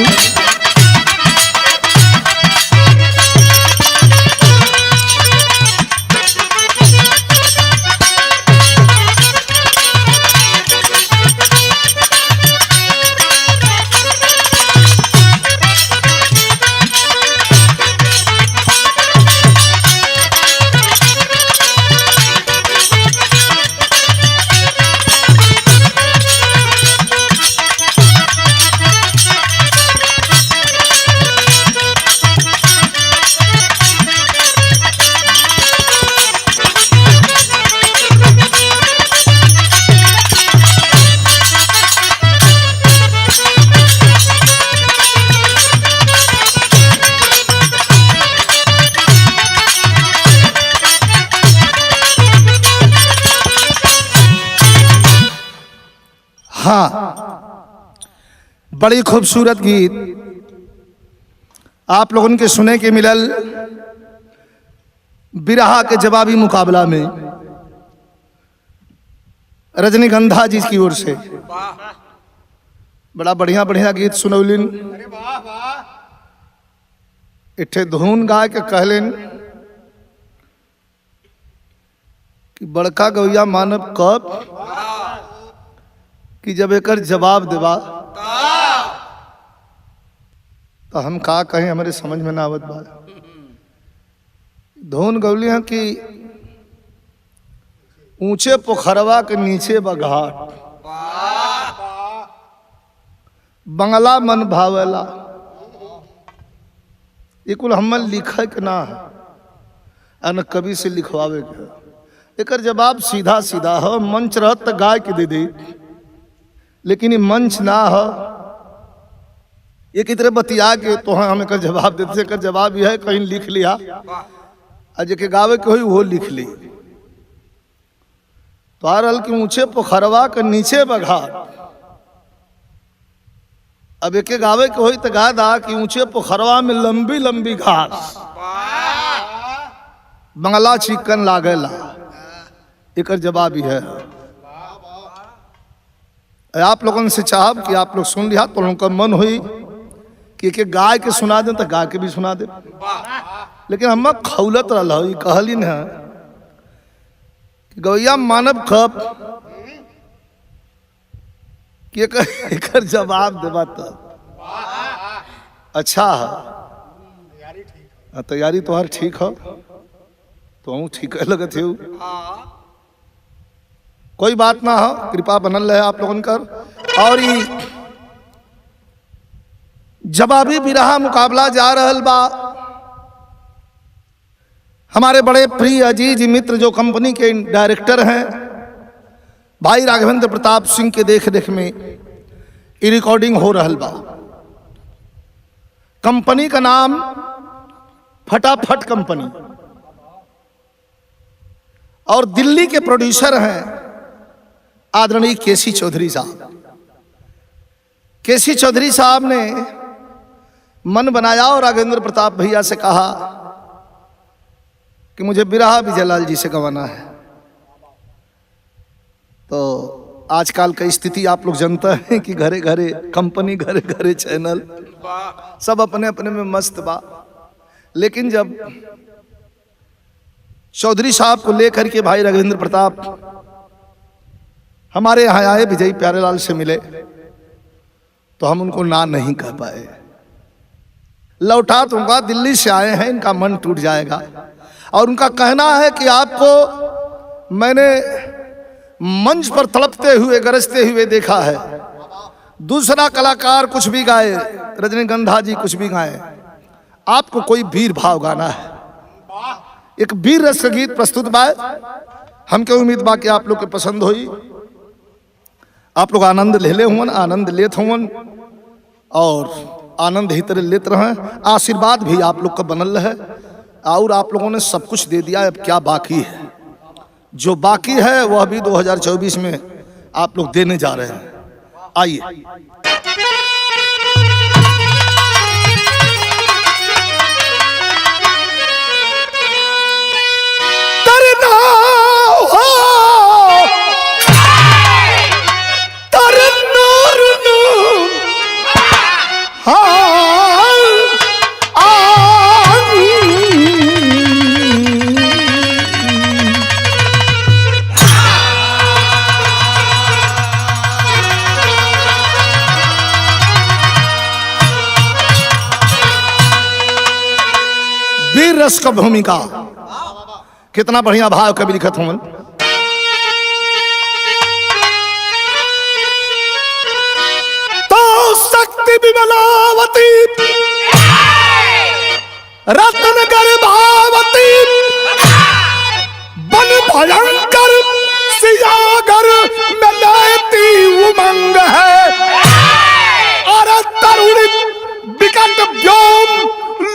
जी। हाँ, बड़ी खूबसूरत गीत आप लोगों के सुने के मिलल बिरहा के जवाबी मुकाबला में रजनीगंधा जी की ओर से बड़ा बढ़िया बढ़िया गीत सुनौलिन। इठे धुन गा के कहलिन कि बड़का गौया मानव कब कि जब एकर जवाब देवा तो हम का कहें, हमारे समझ में ना आवत बा। धुन गौली है कि ऊंचे पोखरवा के नीचे बघाट, बंगला मन भावेला। ये कुल हमल लिखे के ना है, न कवि से लिखवावे के। एकर जवाब सीधा सीधा हो। मंच रहत तो गाय के दे दी, लेकिन ये मंच ना हो। ये कितने बतिया के तो हम एक जवाब देते। एक जवाब यह है कहीं लिख लिया और जेके गावे के हुई वो लिख ली। तो आ रहा कि ऊंचे पोखरवा के नीचे बघाट। अब एक गावे के हुई तो गा दा कि ऊंचे पोखरवा में लंबी लंबी घास, बंगला चिकन लागेला। एक जवाब ही है। आप लोगों से चाहब कि आप लोग सुन लिया तो लोगों का मन हुई कि एक गाय के सुना दें तो गा के भी सुना दे। लेकिन हम खौलत रहा कहली न कि गौया मानव कब कि एक जवाब देवा तब अच्छा है। तैयारी तो हर ठीक हो तो ठीक है लगत है। कोई बात ना हो, कृपा बनल रहे आप लोगन कर। और जवाबी बिरहा मुकाबला जा रहल बा। हमारे बड़े प्रिय अजीज मित्र जो कंपनी के डायरेक्टर हैं भाई राघवेंद्र प्रताप सिंह के देख रेख में ये रिकॉर्डिंग हो रहल बा। कंपनी का नाम फटाफट कंपनी, और दिल्ली के प्रोड्यूसर हैं आदरणीय केसी चौधरी साहब। केसी चौधरी साहब ने मन बनाया और राघवेंद्र प्रताप भैया से कहा कि मुझे बिरहा विजयलाल जी से गवाना है। तो आजकल की स्थिति आप लोग जानते हैं कि घरे घरे कंपनी, घरे घरे चैनल, सब अपने अपने में मस्त बा। लेकिन जब चौधरी साहब को लेकर के भाई राघवेंद्र प्रताप हमारे यहाँ आए, विजय प्यारेलाल से मिले, तो हम उनको ना नहीं कह पाए। लौटा दूंगा, दिल्ली से आए हैं, इनका मन टूट जाएगा। और उनका कहना है कि आपको मैंने मंच पर तड़पते हुए, गरजते हुए देखा है। दूसरा कलाकार कुछ भी गाए, रजनीगंधा जी कुछ भी गाए, आपको कोई वीर भाव गाना है। एक वीर रस गीत प्रस्तुत बा। हमके उम्मीद बा कि आप लोग के पसंद होई। आप लोग आनंद ले हुन, आनंद लेत हुन और आनंद ही तरह लेते रहें। आशीर्वाद भी आप लोग का बनल है। और आप लोगों ने सब कुछ दे दिया, अब क्या बाकी है? जो बाकी है वह भी 2024 में आप लोग देने जा रहे हैं। आइए। हाँ वीर रस का भूमिका कितना बढ़िया भाव कवि लिखत हूं। तो शक्ति विमलावती रत्न गर्भावती बन भयंकर सियागर में लेती उमंग है। और तरुण विकट व्योम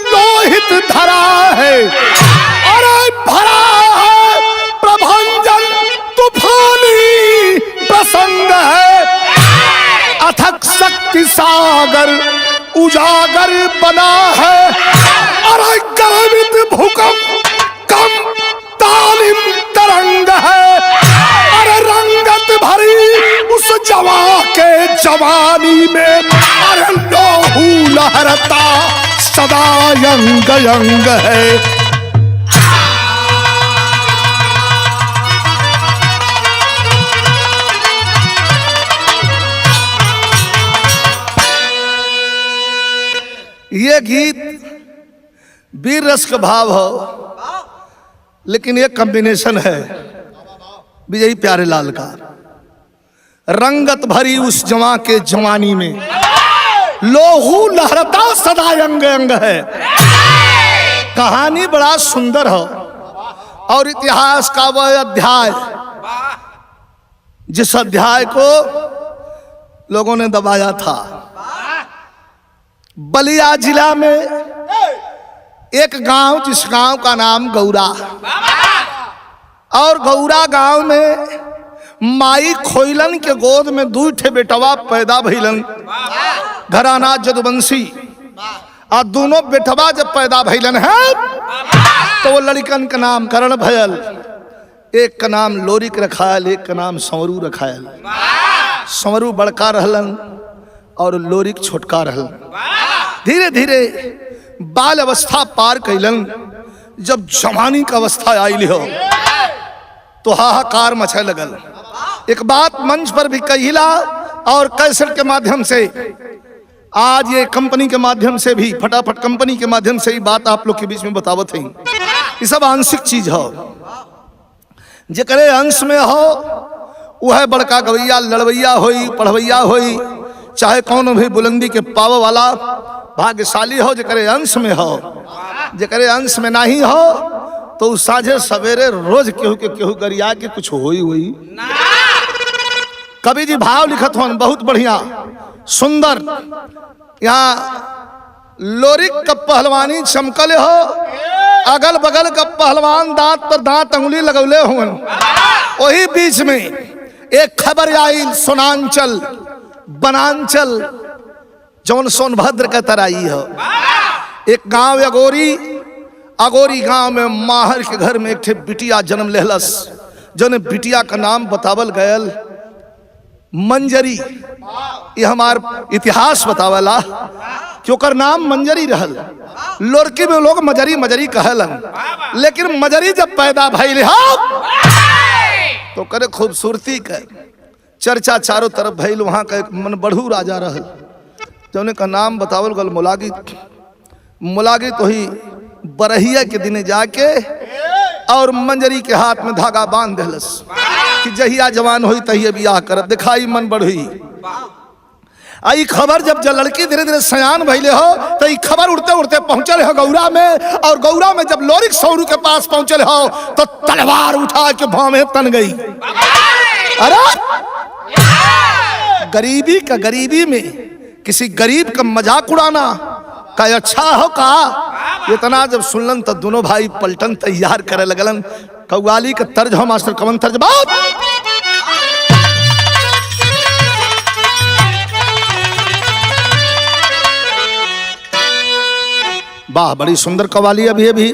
लोहित धरा है। और भरा है प्रभंजन तूफानी प्रसंग है। अथक शक्ति सागर उजागर बना है। और गर्वित भूकंप कम तालिम तरंग है। और रंगत भरी उस जवा के जवानी में अरे लोहू लहरता सदा यंग यंग है। ये गीत वीर रस का भाव हो, लेकिन एक कॉम्बिनेशन है विजयी प्यारेलाल का। रंगत भरी उस जवां के जवानी में लोहू लहरता सदा अंग अंग है। कहानी बड़ा सुंदर हो और इतिहास का वह अध्याय जिस अध्याय को लोगों ने दबाया था। बलिया जिला में एक गांव, जिस गांव का नाम गौरा, और गौरा गांव में माई खोइलन के गोद में 2 ठे बेटवा पैदा भइलन। घराना जदुवंशी। और दोनों बेटवा जब पैदा भइलन है तो वो लड़कन का नाम करण भयल। एक का नाम लोरिक रखायल, एक का नाम संवरू रखायल। संवरू बड़का रहलन और लोरिक छोटका रहलन। धीरे धीरे बाल अवस्था पार कैलन। जब जवानी का अवस्था आइल हो तो हाहाकार मचे लगल। एक बात मंच पर भी कहिला और कैसेट के माध्यम से, आज ये कंपनी के माध्यम से भी, फटाफट कंपनी के माध्यम से ही बात आप लोग के बीच में बतावत है। ये सब आंशिक चीज हो। जेकरे अंश में हो वह बड़का गवैया लड़वैया होई, पढ़वैया होई, चाहे कौन भी बुलंदी के पाव वाला भाग्यशाली हो। जेकरे अंश में हो, जेकरे अंश में नहीं हो तो साझे सवेरे रोज केहू के केहू गरिया के कुछ होई हुई। कवि जी भाव लिखत हो बहुत बढ़िया सुंदर। यहाँ लोरिक का पहलवानी चमकल हो, अगल बगल का पहलवान दांत पर दांत अंगुली लगौले हुए। वही बीच में एक खबर आई सोनांचल बनांचल जौन सोनभद्र का तराई हो। एक गांव अगोरी, अगोरी गांव में माहर के घर में एक ठे बिटिया जन्म लेहलस, जौन बिटिया का नाम बतावल गयल मंजरी। ये हमार इतिहास बतावला कि ओकर नाम मंजरी रहल। लोरकी में लोग मजरी मजरी कहलन, लेकिन मजरी जब पैदा भइल हो तो करे खूबसूरती का चर्चा चारों तरफ भइल। वहां का एक मन बढ़ू राजा रहल, जौने का नाम बतावल गल मुलागित। मुलागित तो ही बरहिया के दिन जाके और मंजरी के हाथ में धागा बांध देलस कि जहिया जवान हुई तहिया बियाह करब। दिखाई मन बढ़ी। आई खबर जब लड़की धीरे धीरे सयान भइले हो तो ई खबर उड़ते उड़ते पहुंचल हो गौरा में। और गौरा में जब लोरिक सौरू के पास पहुंचल हो तो तलवार उठा के भाव तन गई। अरे गरीबी का, गरीबी में किसी गरीब का मजाक उड़ाना का अच्छा हो का। इतना जब सुनलन तो दोनों भाई पलटन तैयार करे लगलन। कव्वाली का तर्ज हो मास्टर, कवन तर्ज बात। वाह, बड़ी सुंदर कव्वाली। अभी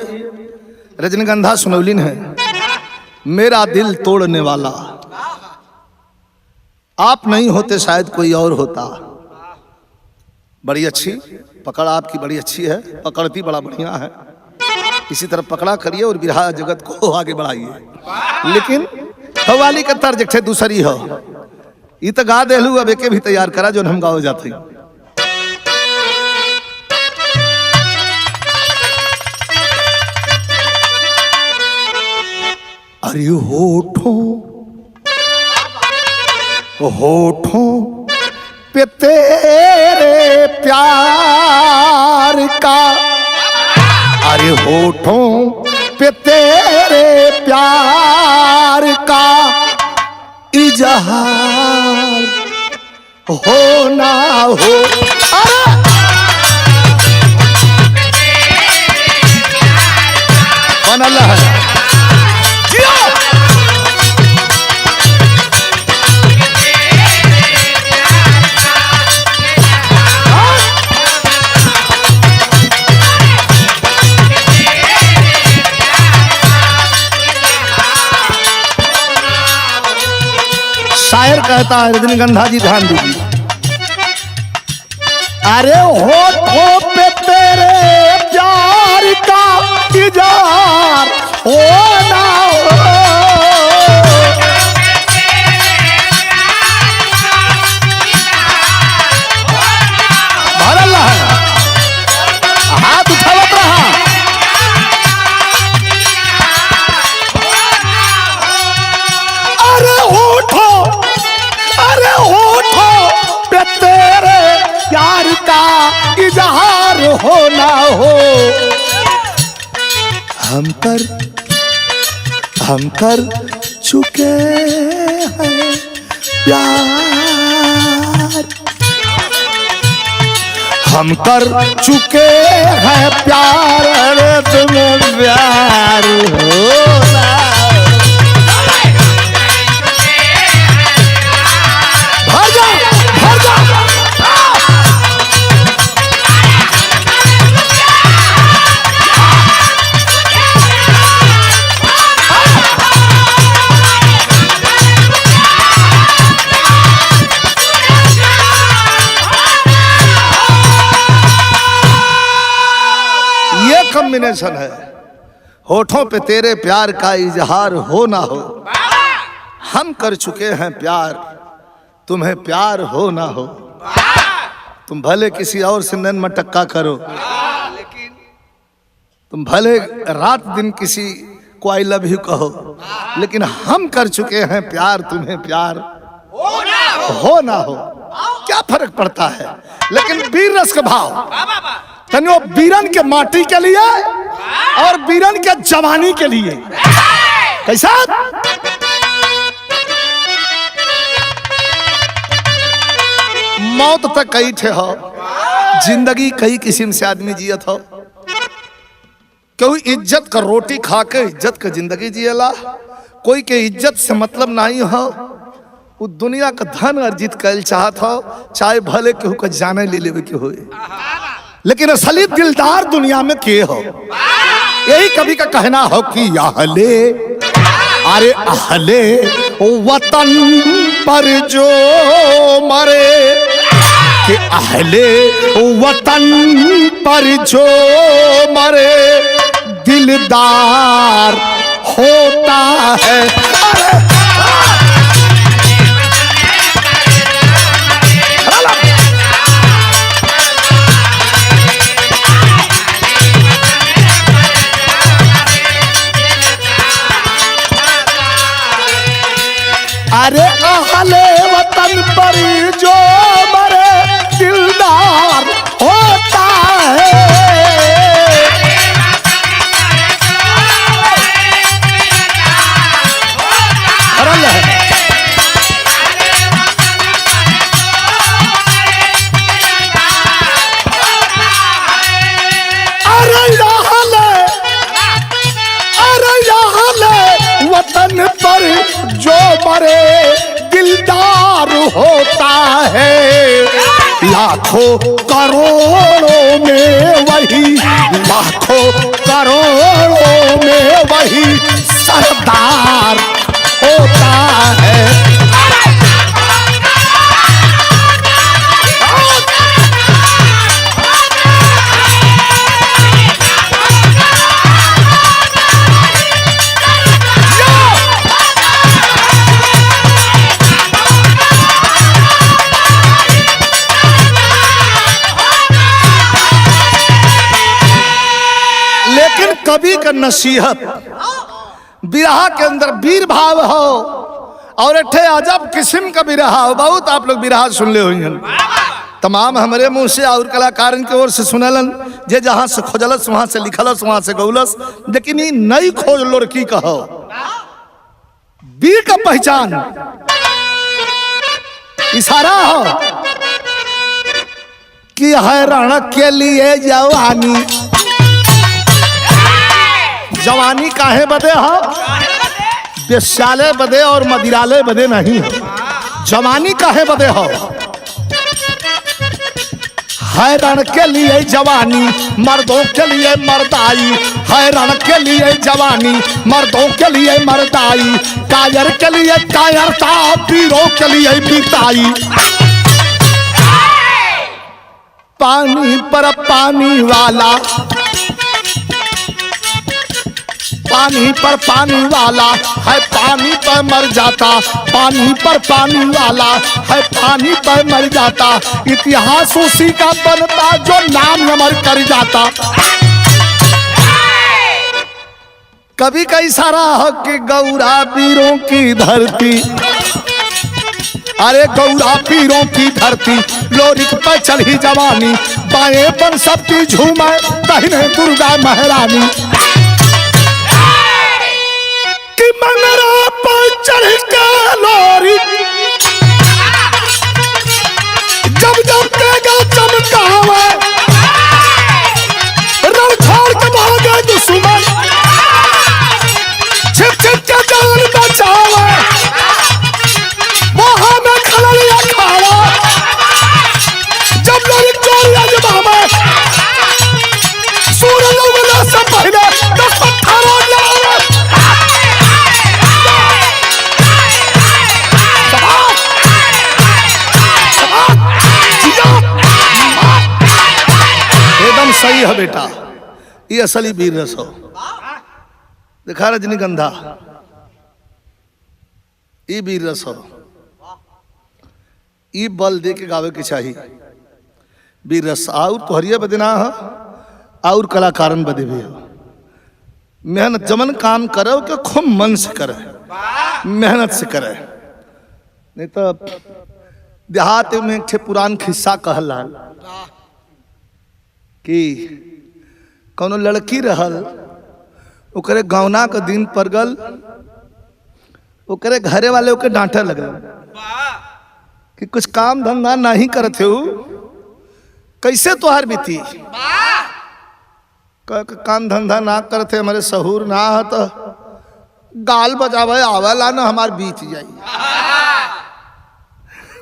रजनीगंधा सुनौलिन है। मेरा दिल तोड़ने वाला आप नहीं होते शायद कोई और होता। बड़ी अच्छी पकड़, आपकी बड़ी अच्छी है, पकड़ती बड़ा बढ़िया है। इसी तरह पकड़ा करिए और बिरहा जगत को आगे बढ़ाइए। लेकिन हवाली का तर्ज एक दूसरी हो, ये तो गा देलू, अब एके भी तैयार करा जो हम गाओ जाते हैं। अरे होठों पे तेरे प्यार का, अरे होठों पे तेरे प्यार का इजहार हो ना हो। कौन अल्लाह है? शायर कहता है, रजनीगंधा जी ध्यान दीजिए। अरे होठों पे तेरे प्यार का इजहार हो ना हो। भर अल्लाह है, हाथ उठावत रहा। अरे होठों पे तेरे प्यार का इजहार हो ना हो। हम कर चुके हैं प्यार, हम कर चुके हैं प्यार। अरे तुम्हें प्यार हो ना। कॉम्बिनेशन है, होठों पे तेरे प्यार का इजहार हो ना हो। हम कर चुके हैं प्यार, तुम्हें प्यार हो ना हो। तुम भले किसी और से नैन मटक्का करो, तुम भले रात दिन किसी को आई लव यू कहो, लेकिन हम कर चुके हैं प्यार, तुम्हें प्यार हो ना हो। क्या फर्क पड़ता है? लेकिन वीर रस का भाव तनियो बीरन के माटी के लिए और बीरन के जवानी के लिए कैसा? मौत तक कई थे हो, जिंदगी कई किस्म से आदमी जियत हो। कोई इज्जत का रोटी खा के इज्जत का जिंदगी जियला, कोई के इज्जत से मतलब नहीं हो, वो दुनिया का धन अर्जित कर चाहत हो, चाहे भले केहू का जाने ले लेवे के हो। लेकिन असली दिलदार दुनिया में के हो? यही कवि का कहना हो कि अहले, अरे अहले वतन पर जो मरे, कि अहले वतन पर जो मरे दिलदार होता है। अरे अहले वतन पर जो मरे दिलदार होता है। वतन पर जो मरे दिलदार होता है। लाखों करोड़ों में वही, लाखों करोड़ों में वही सरदार होता है। कवि का नसीहत बिरहा के अंदर वीर भाव हो और एक अजब किस्म का बिरहा हो। बहुत आप लोग बिरहा सुन ले हुई तमाम हमारे मुंह से और कलाकारन की ओर से सुनलन, जे जहां से खोजलस वहां से लिखलस वहां से गौलस, लेकिन ये नई खोज लोरकी कहो। वीर का पहचान इशारा हो कि हैरान के लिए जवानी, जवानी काहे बदे हो? वेश्यालय बदे और मदिरालय बदे नहीं हो। जवानी काहे बदे हो? हैरान के लिए जवानी, मर्दों के लिए मर्दाई। हैरान के लिए जवानी, मर्दों के लिए मर्दाई। कायर के लिए कायरता, वीरों के लिए वीरताई। पानी पर पानी वाला, पानी पर पानी वाला है, पानी पर मर जाता। पानी पर पानी वाला है, पानी पर मर जाता। इतिहास उसी का बनता जो नाम अमर कर जाता। कवि का इशारा है कि गौरा वीरों की धरती, अरे गौरा पीरों की धरती। लोरिक पर चढ़ी जवानी, बाएं बन सबकी झूमे, दाहिने दुर्गा महारानी। कि मंगरा पर चढ़ के लोरिक, जब जब तेगा चमकावे, रण छोड़ के भागे दुश्मन, छिप छिप के जान बचावे। वहां में खलल अखाड़ा, जब लोरिक चोरिया जमावे, सूरज उगने से पहले 10 पत्थरों लावे। एकदम सही है बेटा, ये असली वीर रस हो। देखा रजनीगंधा, ये वीर रस हो। ये बल दे के गावे के चाहिए वीर रस। और तोहरिया बदना है और कलाकारन बदे भी हो। मेहनत जमन काम करो कि खूब मन से करे, मेहनत से करे। नहीं तो देहात में एक पुरान खिस्सा कहल कि कोनो लड़की रहल, ओकरे गौना के दिन पर गल, ओकरे घरे वाले ओके डांटे लगल कि कुछ काम धंधा नहीं करते हो, कैसे तोहार बीती? काम धंधा ना करते, हमारे सहूर ना है तो गाल बजावे आवेला ना हमार बीत जाई।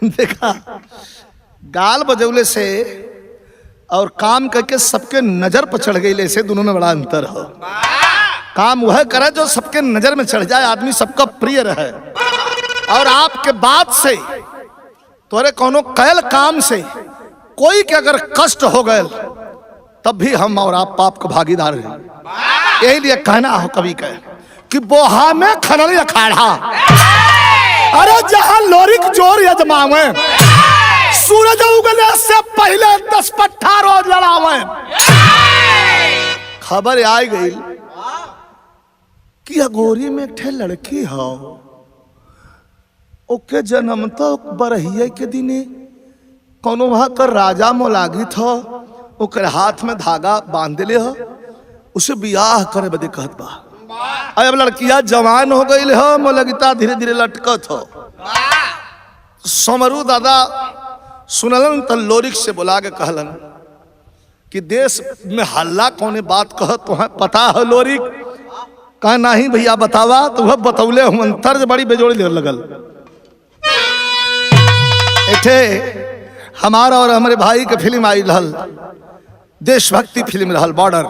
देखा, गाल बजौले से और काम करके सबके नजर पर चढ़ गई से दोनों में बड़ा अंतर हो। काम वह करे जो सबके नजर में चढ़ जाए, आदमी सबका प्रिय रहे। और आपके बात से, तोरे कोनो कैल काम से कोई के अगर कष्ट हो गए तब भी हम और आप पाप का भागीदार हैं। यही लिए कहना हो कवि का कि बोहा में खनल अखाड़ा, अरे जहां लोरिक जोर यजमावे, सूरज उगने से पहले 10 पट्ठा रोज लड़ावे। खबर आ गई कि अगोरी में एक लड़की हो, ओके जन्म तो बरहिए के दिने कोनो वहां का राजा मोलागित हो, ओकर हाथ में धागा बांध ले हो, उसे बियाह करे बदे कहत बा। अब लड़किया जवान हो गई हो, मोलगिता धीरे धीरे लटकत हो। समरू दादा सुनलन त लोरिक से बुला के कहलन कि देश में हल्ला कौने बात कह तो पता है लोरिक? कहा नहीं भैया बतावा। तो वह बतौले हुन, तर्ज बड़ी बेजोड़ी लगल। एठे हमारा और हमारे भाई के फिल्म आई रहल, देशभक्ति फिल्म रहल बॉर्डर,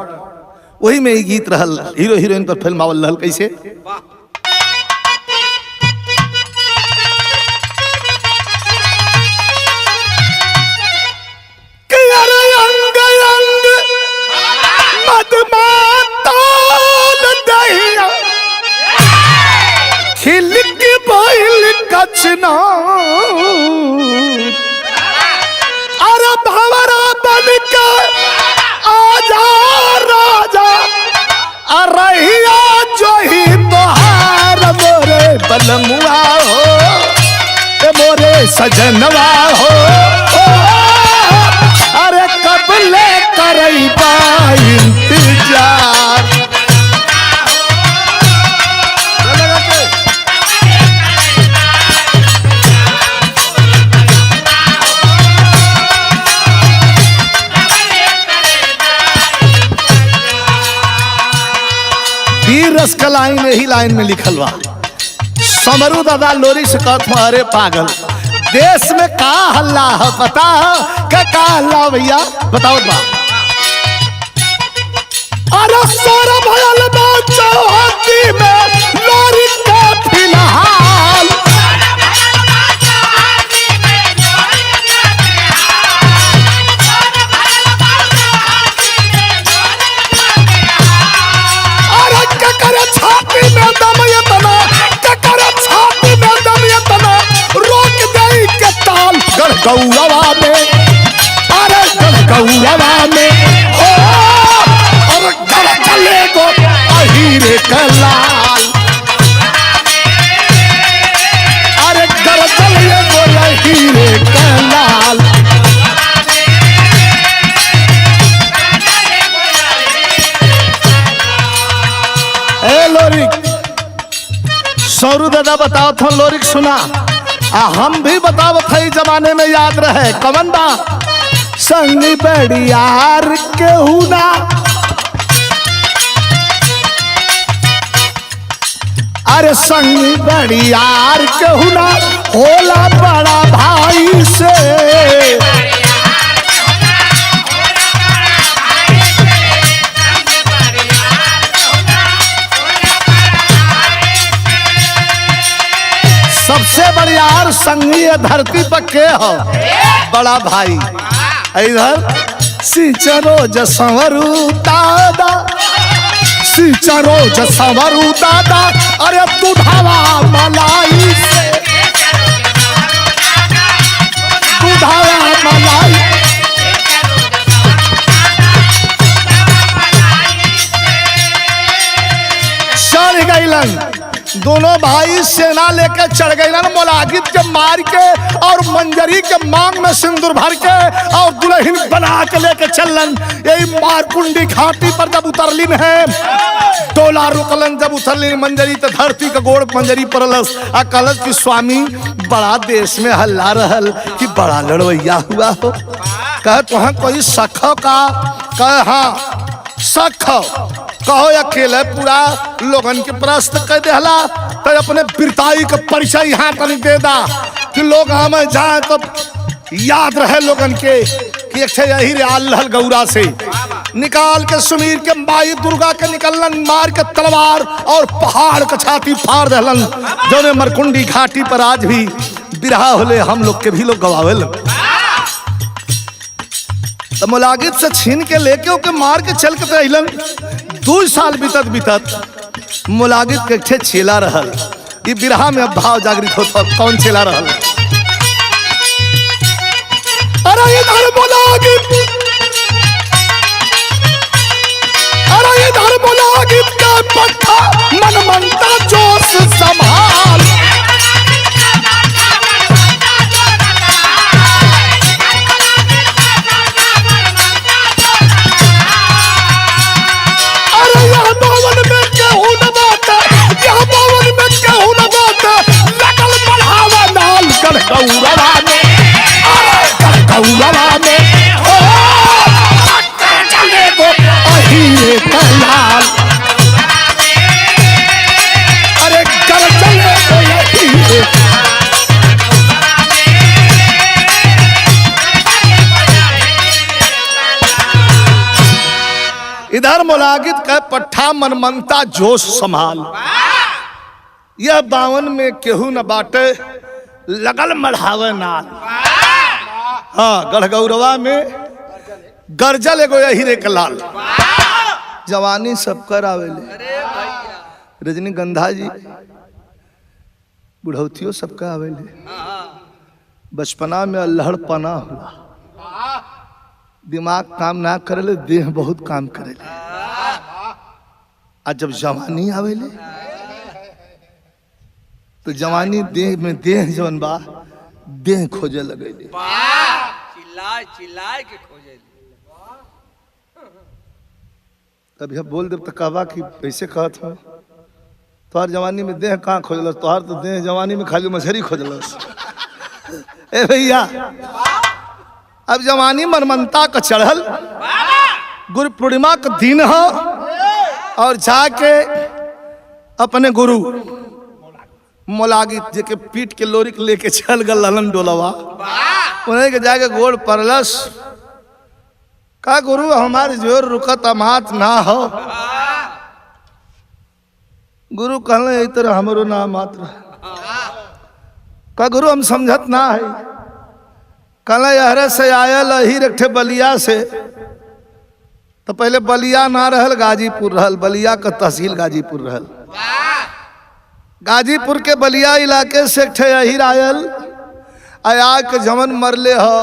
वही में ही गीत रहल, हीरो हीरोइन पर फिल्म आवल रहल। कैसे? कचना अरे भंवरा बन के आजा राजा, बलमुआ हो, ए मोरे सजनवा हो, अरे कब ले करैबा इंतजार। रस का लाइन यही लाइन में लिखल बा। समरू दादा लोरी से कहत अरे पागल देश में का हल्ला है पता है का हल्ला भैया बताओ बा। अरे सारा भयल बा चौहद्दी में लोरी का फिलहाल, छाती में दम इतना, छाती में दम इतना, रोक गई के ताल गढ़गौरवा में, अरे गढ़गौरवा में ओ, और गढ़ चले गो अहीरे का लाल, अरे गढ़ चले गो अहीरे का लाल। लोरिक सौरू दादा बताओ था लोरिक सुना हम भी बताओ था जमाने में याद रहे कमन बा संगी बड़ियार के हुना, अरे संगी बड़ियार के हुना होला बड़ा भाई से, सबसे बड़ियार संगी धरती पर के हो बड़ा भाई। इधर सिंचरो जसवरू दादा, सिंचरो जसवरू दादा, अरे दुधावा मलाई से, दुधावा मलाई चढ़ गईलन दोनों भाई सेना लेके चढ़ गईलन मोलागित के मार के और मंजरी के मांग में सिंदूर भर के और दुल्हन बना के लेके चलन। यही मारकुंडी घाटी पर जब उतरलिन है टोला रुकलन, जब उतरलिन मंजरी तो धरती का गोड़ मंजरी परलस आ कलस की स्वामी बड़ा देश में हल्ला रहल कि बड़ा लड़वैया हुआ हो, कह तुहा कोई सखो का, कह हाँ सखो कहो अकेले पूरा लोगन के प्रश्न कह देला तो अपने बिरताई का परिचय यहाँ तनी दे दा कि लोग हमें जाए तो याद रहे लोगन के कि एक यही रहल गौरा से निकाल के सुमीर के माई दुर्गा के निकलन मार के तलवार और पहाड़ का छाती फाड़ दहलन, जो मरकुंडी घाटी पर आज भी बिरहा होले हम लोग के भी लोग गवावेल। तो मोलागित से छीन के लेके ओके मार के चल के अलन। 2 साल बीतत बीतत मोलागित के छे चेला रहल, ये बिरहा में अब भाव जागृत होता कौन चेला रहल। अरे इधर मोलागित, अरे इधर मोलागित का पट्टा मन मनता जोश संभाल, इधर मोलागित का पट्ठा मनमनता जोश संभाल। यह 52 में केहू न बाटे लगल मढ़ावे नाल। हाँ गढ़गौरवा में गर्जल एगो हीरे के लाल। जवानी सब कर आवेले, रजनीगंधा जी बुढ़ौतियों सबका आवेले, बचपना में अल्हड़पना हुआ, दिमाग काम ना करेले देह बहुत काम करेले, आज जब जवानी आवेले तो जवानी देह में देह जवन बा देह खोजे लगे। चिल्लाए चिल्लाए के खोजे। तभी अब बोल दे तो कहवा कि कैसे कहत हो तोहर जवानी में देह कहाँ खोजलस, तोहर तो देह जवानी में खाली मछली खोजलस। ए भैया अब जवानी मनमनता का चढ़ल, गुरु पूर्णिमा का दिन हो और जाके अपने गुरु मोलागित जे के पीट के लोरी के लेके चल गल ललन डोलवा, उन्हें के जाके गोड़ परलस। का गुरु हमारे जोर रुकत अमात ना हो। गुरु कहले इस तरह हमरो ना मात्र। का गुरु हम समझत ना है। कहले यहरे से आयल ही रखे बलिया से, तो पहले बलिया ना रहल गाजीपुर रहल, बलिया का तहसील गाजीपुर रहल। गाजीपुर के बलिया इलाके से यही आयल आया के जमन मरले हो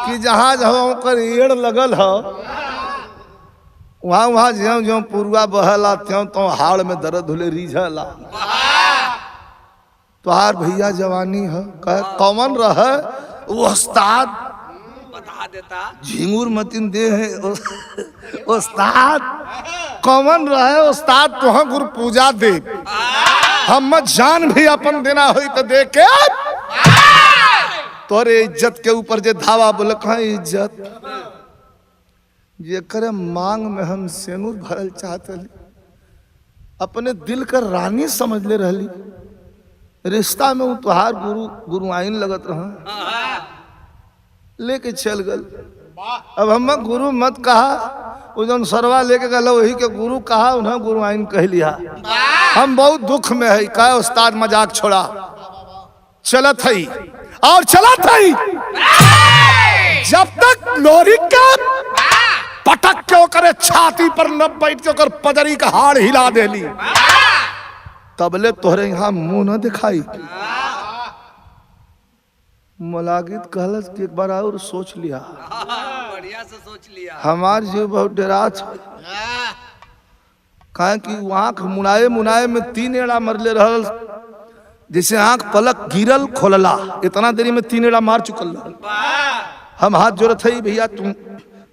कि जहाँ जहाँ कर एड़ लगल हो वहाँ वहाँ ज्यों ज्यों पुरुआ बहला त्यों तो हाड़ में दर्द होले रीझला। तोहार भैया जवानी है कह कौन रह वो उस्ताद बता देता झिंगुर मतिन दे है उस्ताद कौन रहे उस्ताद तुह गुरु पूजा दे हम जान भी अपन देना हुई तो दे के तोरे इज्जत के ऊपर जे धावा बोल कहा इज्जत ये करे मांग में हम सेनूर भरल चाहते अपने दिल का रानी समझ ले रहली रिश्ता में तुहार गुरु गुरु आइन लगत रहा लेके चल गल। अब हम गुरु मत कहा उजन सरवा लेके गल वही के गुरु कहा उन्हें गुरु आइन कह लिया। हम बहुत दुख में है कहा उस्ताद मजाक छोड़ा चलत है और चलत है जब तक लोरी का पटक के करे छाती पर न बैठ के ओकर पजरी का हाड़ हिला देली तबले तोहरे यहाँ मुंह न दिखाई। मोलागित कहलस कि एक बार और सोच लिया। बढ़िया से सोच लिया। हमार जीव बहुत डरात कहे कि आँख मुनाए मुनाए में 3 एड़ा मरले रहल जैसे आँख पलक गिरल खोलला इतना देरी में 3 एड़ा मार चुकल। हम हाथ जोड़त है भैया तुम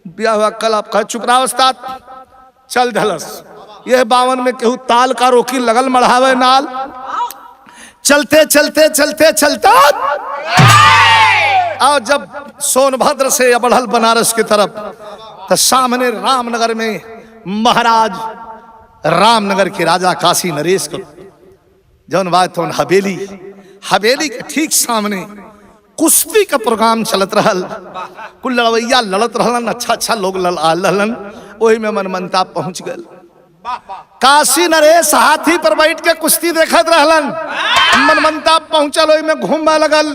बिया हुआ कल आप कह चुप रहा उस्ताद चल धलस। यह 52 में केहू ताल का रोकी लगल मढ़ावे नाल चलते चलते चलते चलते और जब सोनभद्र से बढ़ल बनारस की तरफ तो सामने रामनगर में महाराज रामनगर के राजा काशी नरेश को जौन बात तो हवेली हवेली के ठीक सामने कुश्ती का प्रोग्राम चलत रहल। कुल लड़वैया लड़त रहलन अच्छा अच्छा लोग लड़न वही में मनमनता पहुंच गल। काशी नरेश हाथी पर बैठ के कुश्ती देखत रहलन मनमनता पहुंचल वही में घूमने लगल।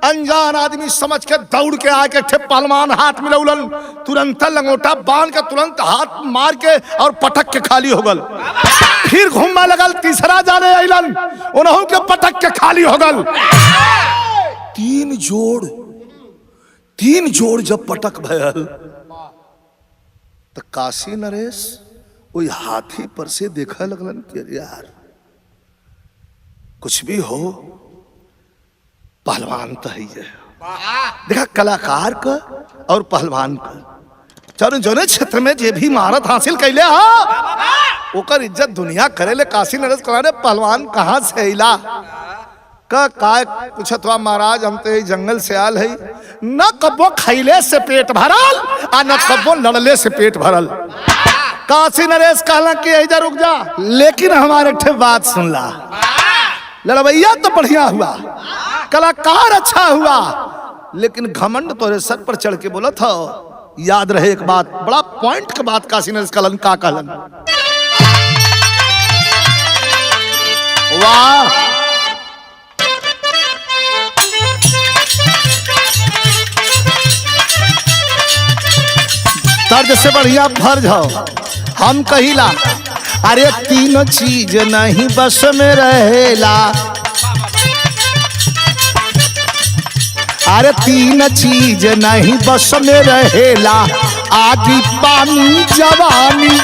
अनजान आदमी समझ के दौड़ के आके ठे पहलवान हाथ मिलौलन तुरंत लंगोटा बांध के तुरंत हाथ मार के और पटक के खाली हो गल। फिर घूमने लगल तीसरा जाने अलन उन्हों के पटक के खाली हो गल। 3 जोड़ जब पटक भयल तो काशी नरेश वही हाथी पर से देखा लगलन कि यार कुछ भी हो पहलवान तो ही है। देखा कलाकार का और पहलवान का चारों जोने क्षेत्र में जे भी महारत हासिल कैले हा ओकर इज्जत दुनिया करेले। काशी नरेश कराने पहलवान कहाँ से अला का पूछत हुआ महाराज हम तो जंगल से आल है न कब्बो खैले से पेट भरल और न कब्बो लड़ले से पेट भरल। काशी नरेश कहला कि इधर रुक जा लेकिन हमारे ठे बात सुन ला। लड़वैया तो बढ़िया हुआ कलाकार अच्छा हुआ लेकिन घमंड तोरे सर पर चढ़ के बोला था। याद रहे एक बात बड़ा पॉइंट के बात काशी नरेश कहलन का कहलन वाह तर्ज से बढ़िया फर्ज हो हम कहिला अरे 3 चीज नहीं बस में रहेला। अरे 3 चीज नहीं बस में रहेला आदि पानी जवानी।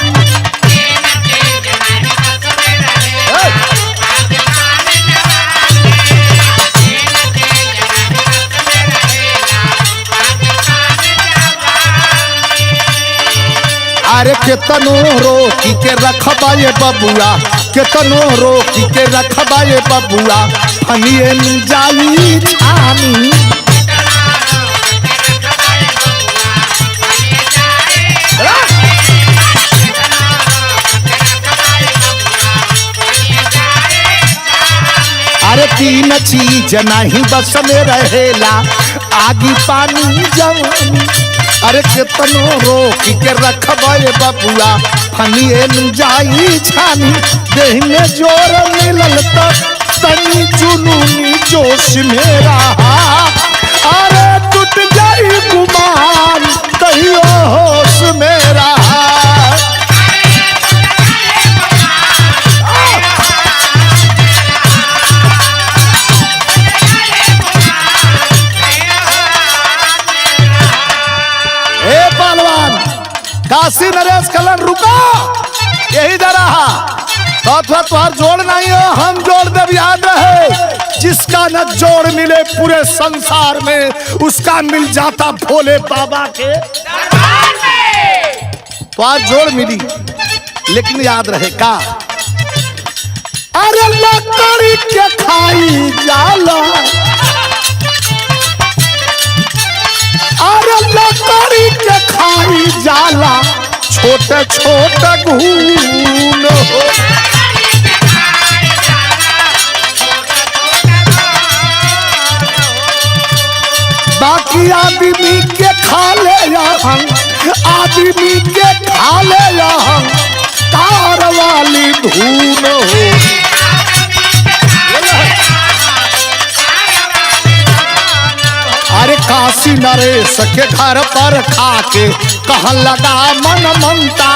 अरे केतनो रोकी के रखबा ये बबुआ, केतनो रोकी के रखबा ये बबुआ, फनिए न जाई छानी। अरे तीन चीज नहीं बस में रहेला, आगी पानी जवानी। अरे केतनो रोक के रखबा ये बबुआ, फनिए न जाई छानी। देह में जोर मिलल तनी जुनूनी जोश मेरा, अरे टूट जाई गुमान कहियो होश मेरा। काशी नरेश कलन रुका, यही जरा तो तुहार जोड़ नहीं हो, हम जोड़ देव याद रहे। जिसका न जोड़ मिले पूरे संसार में, उसका मिल जाता भोले बाबा के दरबार में। तुहार जोड़ मिली, लेकिन याद रहे का, अरे लकड़ी के खाई जाला, अरे लकड़ी के खाई जाला, छोटे छोटे घून हो। बाकी आदमी के खा ले हम, आदमी के खा ले हम, तार वाली धून हो। अरे काशी नरेश के घर पर खाके कहाँ लगा मन ममता,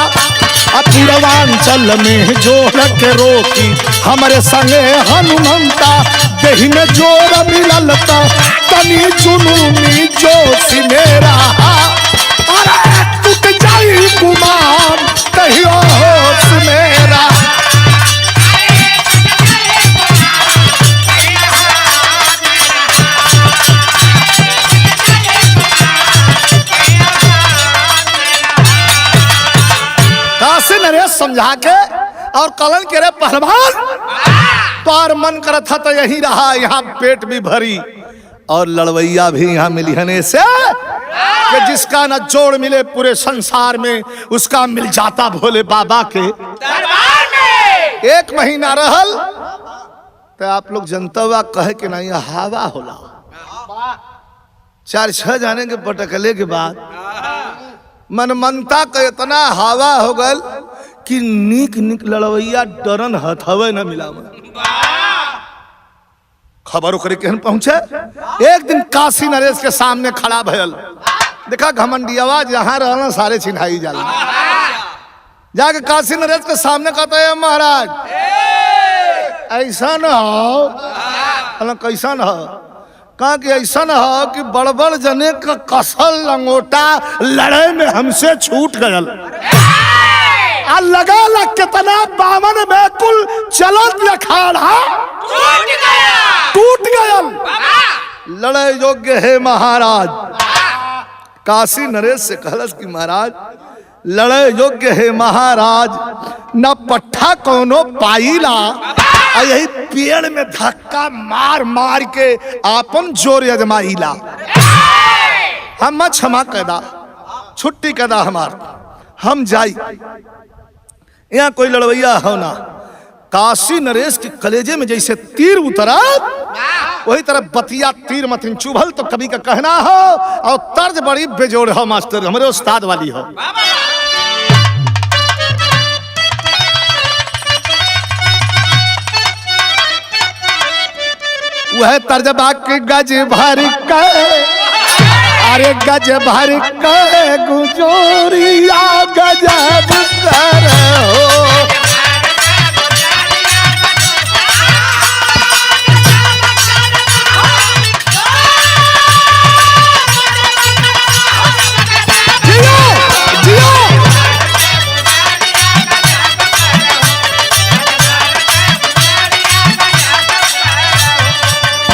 पूर्वांचल में जोड़ के रोकी हमारे संगे हनुमंता। देह में जोर मिलल तनी जुनूनी जोश मेरा, अरे टूट जाई गुमान कहियो होश मेरा। काशी नरेश समझा के और कलन के रे पहलवान, पार मन कर था तो यही रहा, यहाँ पेट भी भरी और लड़वैया भी यहाँ मिली हने से कि जिसका न जोड़ मिले पूरे संसार में, उसका मिल जाता भोले बाबा के दरबार में। 1 महीना रहल तो आप लोग जनता हुआ कहे कि नहीं हवा होला, 4-6 जाने के पटकले के बाद मनमनता का इतना हवा हो गल कि नीक नीक लड़वैया डरन हथवे न मिला। खबर ओकरे केहन पहुंचे, एक दिन काशी नरेश के सामने खड़ा भयल, देखा घमंडियावा जहां रहना सारे चिन्हाई जाला। जाके काशी नरेश के सामने कहता है महाराज ऐसा न हो, कैसा न हो, कहा कि ऐसा न हो कि बड़बड़ जने का कसल लंगोटा लड़ाई में हमसे छूट गयल, लगा लग कितना बावन में कुल चलत लखाड़ा टूट गयल, लड़ाई योग्य है महाराज। काशी नरेश से कहलस कि महाराज लड़ाई योग्य है महाराज, न पट्ठा कोनो पाईला, यही पेड़ में धक्का मार मार के आपन जोर अजमाईला। हम क्षमा कदा, छुट्टी कदा हमार, हम जाई, यहाँ कोई लड़वैया हो ना। काशी नरेश के कलेजे में जैसे तीर उतरा, वही तरह बतिया तीर मथिन चुभल। तो कभी का कहना हो और तर्ज बड़ी बेजोड़ हो मास्टर, हमारे उस्ताद वाली हो। वह तर्ज बाकी गज भर के, अरे गज भर के गुजोरिया गजब कर हो।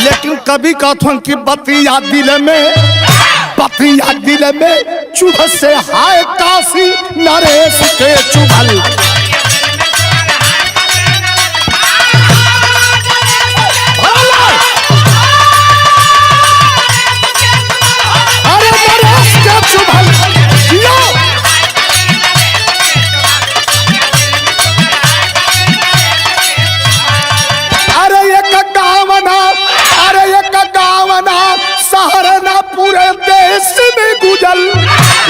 लेकिन कभी कथन की बतिया दिल में चुभ से हाय काशी नरेश के चुभल। अरे नरेश के चुभल यो। अरे एक गावना, अरे एक गावना सहारना पूरे देश में गुजल।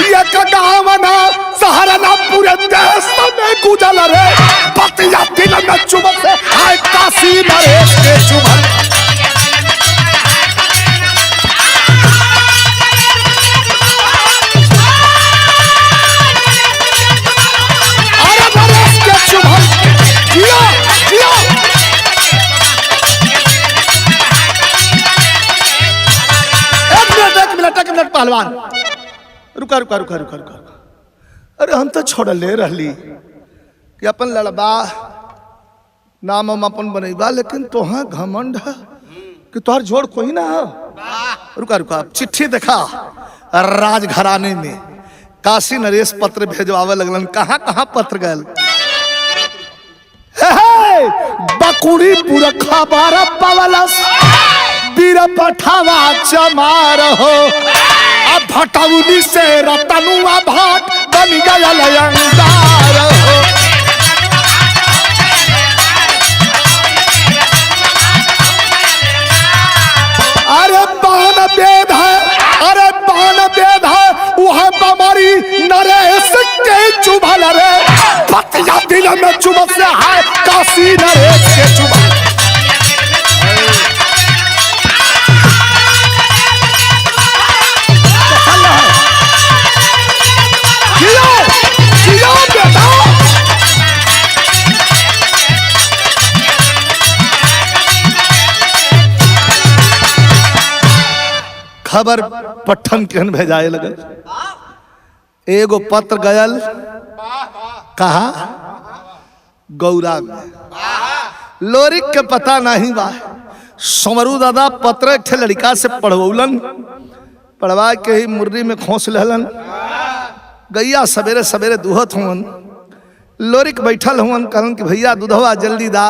एक गावना सहारना पूरे देश में गुजल। रे बतिया दिल में चुभ से हाय काशी नरेश के चुभल। अरे नरेश के चुभल जियो जियो। एक मिनट पहलवान, रुका रुका रुका रुका रुका। अरे हम तो छोड़ ले रही कि अपन लड़बा नाम हम अपन बनेबा, लेकिन तोहा घमंड है कि तोहर जोड़ कोई ना हो। रुका रुका, चिट्ठी देखा राजघराने में काशी नरेश पत्र भेजवावे लगलन। कहाँ कहाँ पत्र गल। बकुड़ी पुरखा बारह पवलस बीर पठावा चमार हो। अब भटौली से रतनुआ भाट बन गया लयंगार हो। अरे बान वेद है, अरे बान वेद है वह बमरी नरेश के चुभल। रे बतिया दिल में चुभ से है काशी नरेश के चुभल। खबर पट्ठन केहन भेजाए लगल। एगो पत्र गयल कहा गौरा में। लोरिक के पता नहीं बा। समरू दादा पत्र एक ठे लड़का से पढ़वौलन, पढ़वा के ही मुर्री में खोस लेलन। गैया सवेरे सवेरे दूहत हुवन। लोरिक बैठल हुवन, कहलन कि भैया दूधवा जल्दी दा,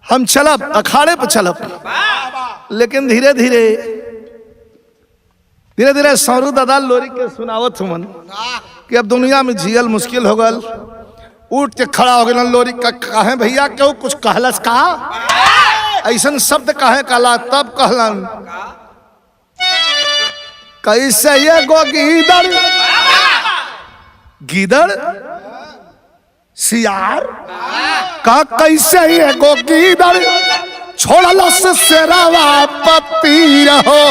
हम चलब अखाड़े पे चलब। लेकिन धीरे धीरे धीरे धीरे समरू दादा लोरी के सुनावत हुवन कि अब दुनिया में जियल मुश्किल हो गल। उठ के खड़ा हो गए लोरी का। कहे भैया क्यों कुछ कहलस का ऐसा शब्द कहे कहला। तब कहलन कैसे ये गो गीदड़ गीदड़ सियार का कैसे ये गो गीदड़ छोड़लस सेरावा पति रहो।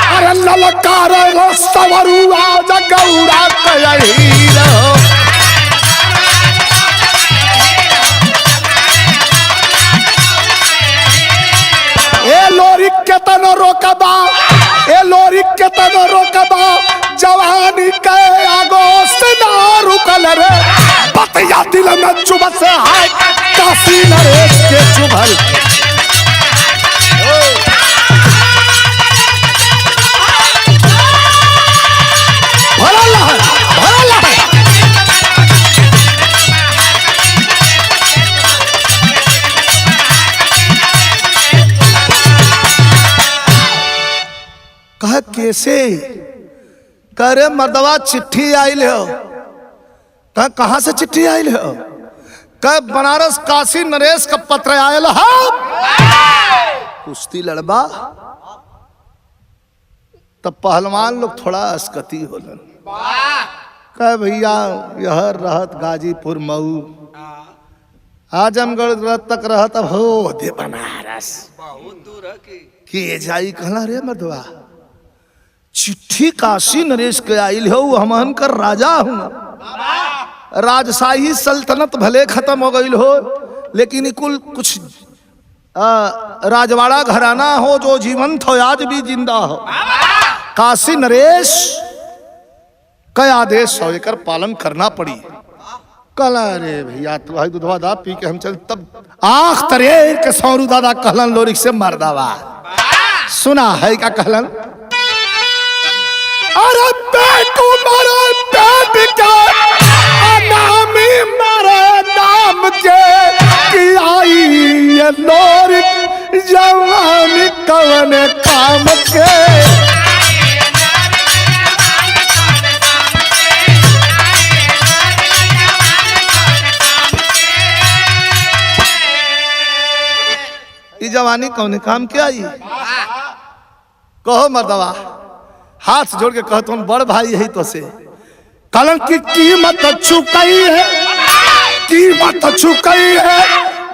अरे ललकार सवरुआ जगौरा कही रहो। ए लोरी के तनो रोकबा, ए लोरी के तनो रोकबा जवानी के आगोश ना रुकल। रे बतिया दिल में चुभ से हाय काशी नरेश के चुभल। कहा कैसे करे मर्दवा चिट्ठी आयल हो। कहा कहाँ से चिट्ठी आयल हो। कह बनारस काशी नरेश का पत्र आयल हो। कुश्ती लड़बा तब पहलवान लोग थोड़ा अस्कती होलन। कह भैया यह रहत गाजीपुर मऊ आजमगढ़ तक रहत अब हो दे बनारस बहुत दूर है कि जाई। कहला रे मर्दवा चिट्ठी काशी नरेश के आइल हो। हमन कर राजा हूँ। राजशाही सल्तनत भले खत्म हो गई हो, लेकिन कुल कुछ राजवाड़ा घराना हो जो जीवंत हो, आज भी जिंदा हो। काशी नरेश का आदेश हो, एकर पालन करना पड़ी। कहला रे भैया तू भाई दूधवा दा पी के हम चल। तब आँख तरे के सौरू दादा कहलन लोरिक से मर्दावा सुना है क्या कहलन। अरे बेटू पेट के अनामी मारे नाम के कि आई ये लोरी जवानी कवन काम के। ये जवानी कौन काम के आई? कहो मर्दवा, हाथ जोड़ के कहो तुम बड़ भाई है तो से कलंक की कीमत चुकाई है, कीमत चुकाई है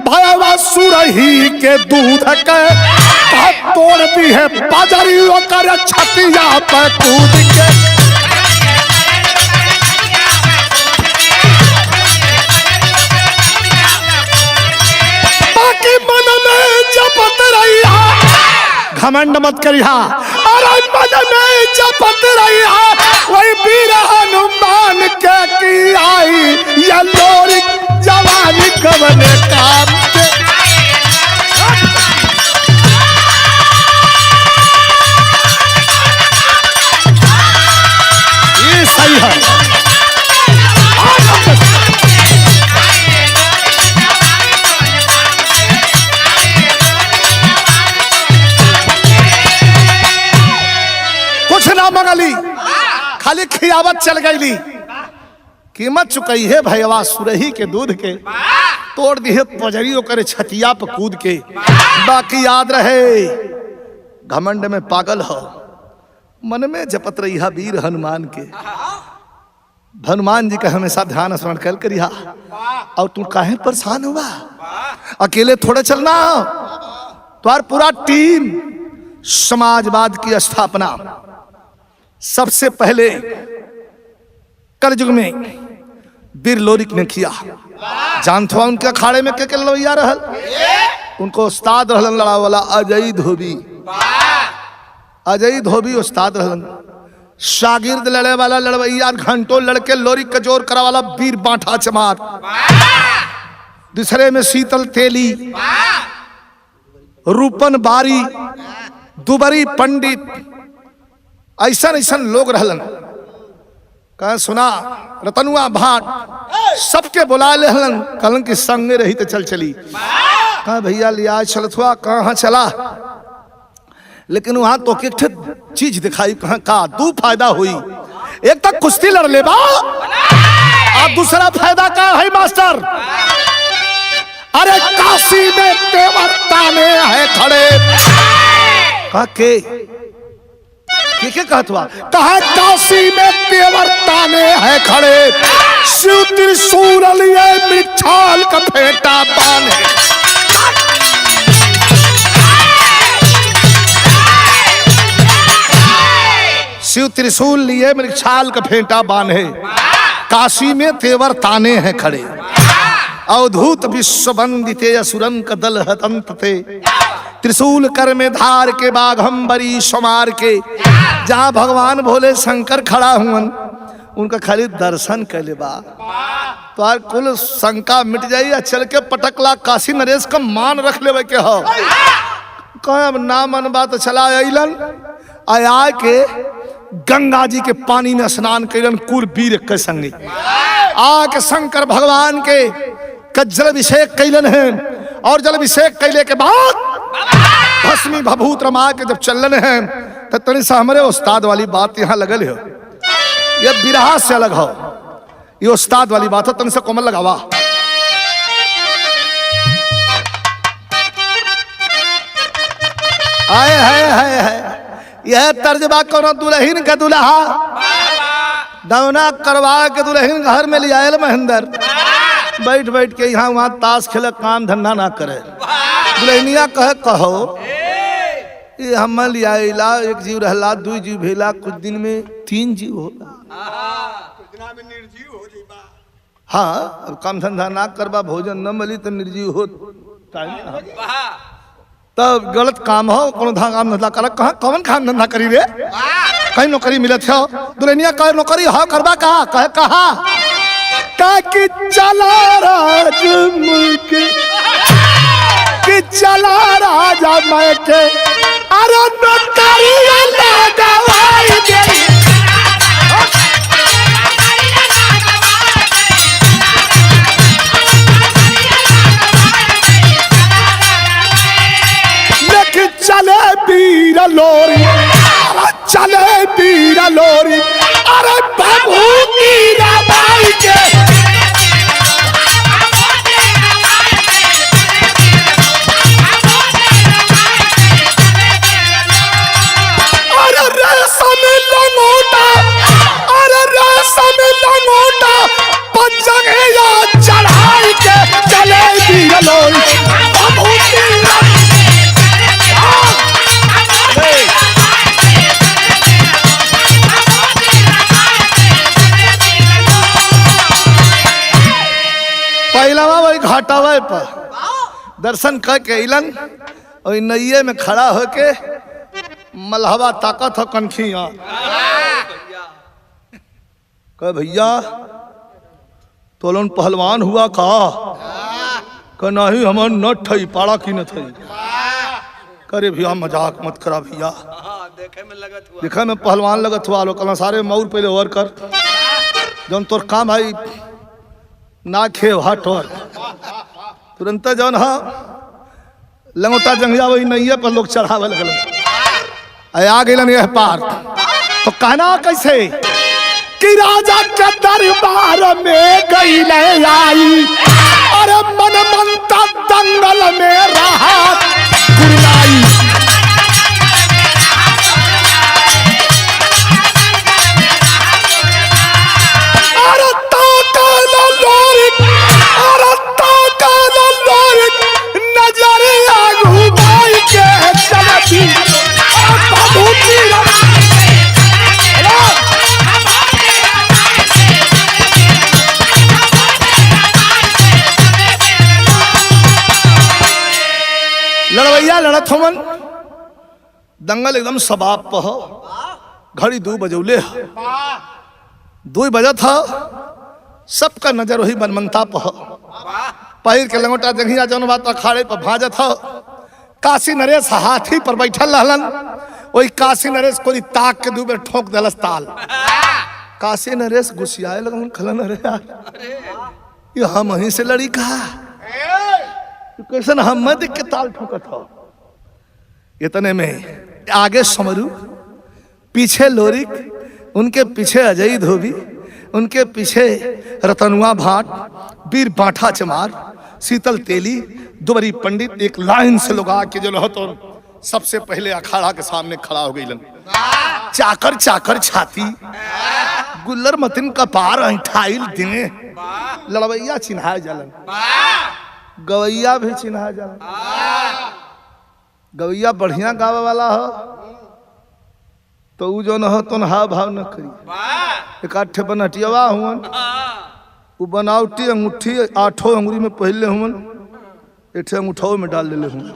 भयवा सुरही के दूध के। तोड़ दी है बाजारी कर छतिया पे कूद के। बाकी मन में जपत रहिया, घमंड मत करिया, अरे मन में जपत रहिया वही वीर हनुमान के की आई ये लोरी जवानी कवन काम के। ये सही है। कुछ ना मंगली, खाली खियावत चल गई। कीमत चुकई है भैया सुरही के दूध के। तोड़ दी है पजरी करे छतिया पर कूद के। बाकी याद रहे घमंड में पागल हो, मन में जपत रही है वीर हनुमान के। हनुमान जी का हमेशा ध्यान स्मरण कर करिया। और तू काहे परेशान हुआ? अकेले थोड़े चलना, तुम्हार पूरा टीम समाजवाद की स्थापना सबसे पहले कलयुग में वीर लोरिक ने किया। जानते हो उनके अखाड़े में के लड़वैया रहल? उनको उस्ताद रहलन लड़ा वाला अजय धोबी। अजय धोबी उस्ताद रहलन। शागिर्द लड़े वाला लड़वैया घंटों लड़के लोरिक का जोर करा वाला वीर बांठा चमार। दूसरे में शीतल तेली, रूपन बारी, दुबरी पंडित, ऐसा ऐसा लोग रहलन। कहा सुना रतनुआ भाट सबके बुला ले हलन। कहलन की संगे रही तो चल चली। कहा भैया लिया चलत हुआ कहाँ चला, लेकिन वहां तो एक चीज दिखाई। कहा का दो फायदा हुई, एक तो कुश्ती लड़ ले बा और दूसरा फायदा का है मास्टर। अरे काशी में तेवर ताने है खड़े। कहा के क्या कहत हुआ? कहा काशी में तेवर ताने है खड़े, शिव त्रिशूल लिए मृक्षाल का फेंटा बांधे। शिव त्रिशूल लिए मृक्षाल का फेंटा बांधे, काशी में तेवर ताने हैं खड़े। अवधूत विश्व वंदिते असुरन का दल हतंत थे, त्रिशूल कर में धार के बाघंबरी समार के। जहाँ भगवान भोले शंकर खड़ा हुवन उनका खाली दर्शन कैले बा तो कुल शंका मिट जाई। चल के पटकला काशी नरेश का मान रख ले के हो। कब ना मन बात चला अलन आया के गंगा जी के पानी में स्नान कैलन कुल वीर के संगे। आके शंकर भगवान के जल अभिषेक कैलन है। और जल अभिषेक कैले के बाद भस्मी भभूत रमा के जब चलन है तो तनी सा हमारे उस्ताद वाली बात यहाँ लगल हो। ये बिरहा से अलग हो, ये उस्ताद वाली बात है। तनी सा कोमल लगावा। आए है यह तर्जबा कोनो दुल्हन का दुल्हा दौना करवा के दुल्हन घर में ले आयल महेंद्र। बैठ बैठ के यहाँ वहाँ ताश खेले, काम धंधा ना करे। दुल्हनिया कहो ये हम लिया एक जीव रहला, दू जीव भेला, कुछ दिन में 3 जीव होला। हाँ अब काम धंधा ना करबा, भोजन न मिली तो निर्जीव हो। तब गलत काम हो, कोनो काम धंधा कर। कहाँ कौन काम धंधा करी रे? कहीं नौकरी मिलत हो? दुल्हनिया कहे नौकरी हो करबा कहा? कहे कहा कि चला राज मुल्क कि चला राजा मैं के। अरे नौकरी लगावाई दे पहिलवा वही घाटावे पर दर्शन कर के अलन और नैये में खड़ा होके मलहवा ताकत हो कनखिया कह भैया तोलन पहलवान हुआ का नहीं हमर न ठई पाड़ा की न थई करे भैया मजाक मत करा भैया देखे में पहलवान लगत हुआ लो कल सारे मऊर पहले ओवर कर जौन तोर काम भाई ना खे हट और तुरंत जौन हा लंगोटा जंगिया वही नैये पर लोग चढ़ावे लगल आ गइलन यह पार तो कहना कैसे कि राजा के दरबार में गइले आई अरे मन मनता दंगल में रहा गुरलाई अरे ताकल लोरिक अरे ताकल लोरिक नजरे आगू भाई के चलती बाबूजी लड़वैया लड़त हमन दंगल एकदम सबाब पर हो घड़ी 2 बजौले 2 बजत हो सबका नजर वही मनमनता पर हो पहिर के लंगोटा जंघिया जौन बात अखाड़े पर भाजत हो काशी नरेश हाथी पर बैठल रहलन वही काशी नरेश कोई ताक के 2 बेर ठोक दलस ताल काशी नरेश गुस्सियाए लगन खलन अरे यार ये हम वहीं से लड़ी कहा कैसन हम मत के ताल ठोकत हो इतने में आगे समरू पीछे लोरिक उनके पीछे अजय धोबी उनके पीछे रतनुआ भाट वीर बाठा चमार शीतल तेली दुबरी पंडित एक लाइन से लोग आके जो लहो तो सबसे पहले अखाड़ा के सामने खड़ा हो गई चाकर चाकर छाती गुल्लर मतिन कपार अंठाइल दिने लड़वैया चिन्हाए जलन गवैया भी चिन्हा जाला गवैया बढ़िया गावे वाला हो तो उ जो न हो तो हा भाव न करी एक आठे बनटियावा हुवन उ बनावटी अंगूठी 8 अंगुरी में पहले हुवन एठे अंगूठो में डाल लेले हुवन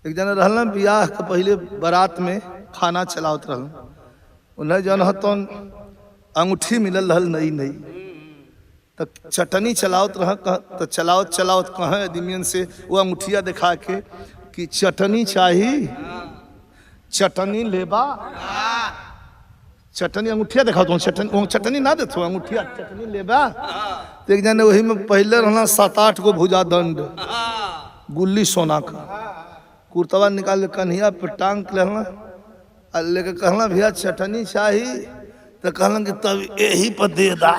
एक जना रहलन बियाह के पहले बारात में खाना चलावत रहलन उन्हें जन हो तो अंगूठी मिलल रहल नई नई तो चटनी चलावत रह तो चलावत चलावत कहे दिमियन से वो अंगूठिया दिखा के कि चटनी चाहिए चटनी लेबा चटनी अंगूठिया दिखा दो चटनी ना देते अंगूठिया चटनी लेबा तो एक जने वही में पहले रहना 7-8 गो भुजा दंड गुल्ली सोना का कुर्तवा निकाल के कन्हिया पे टांग के लेना लेके कहना भैया चटनी चाहिए तो कहना कि तब यही पर दे दा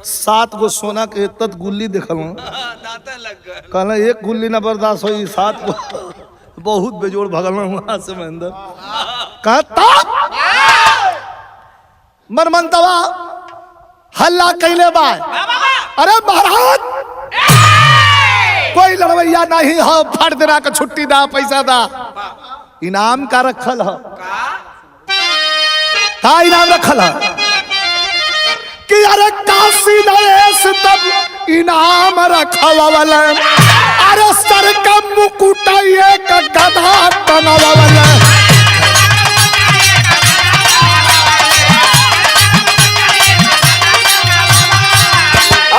7 गो सोना के तत गुल्ली देखल कहना एक गुल्ली ना बर्दाश्त हुई 7 गो बहुत बेजोड़ भगल वहां से महेंद्र कहता मनमंतवा हल्ला कैले बा अरे महाराज कोई लड़वैया नहीं हो फट देना का छुट्टी दा पैसा दा इनाम का रखल हो का इनाम रखल हो कि अरे काशी नरेश तब इनाम रखवावल अरे सर का मुकुट एक गधा बनावल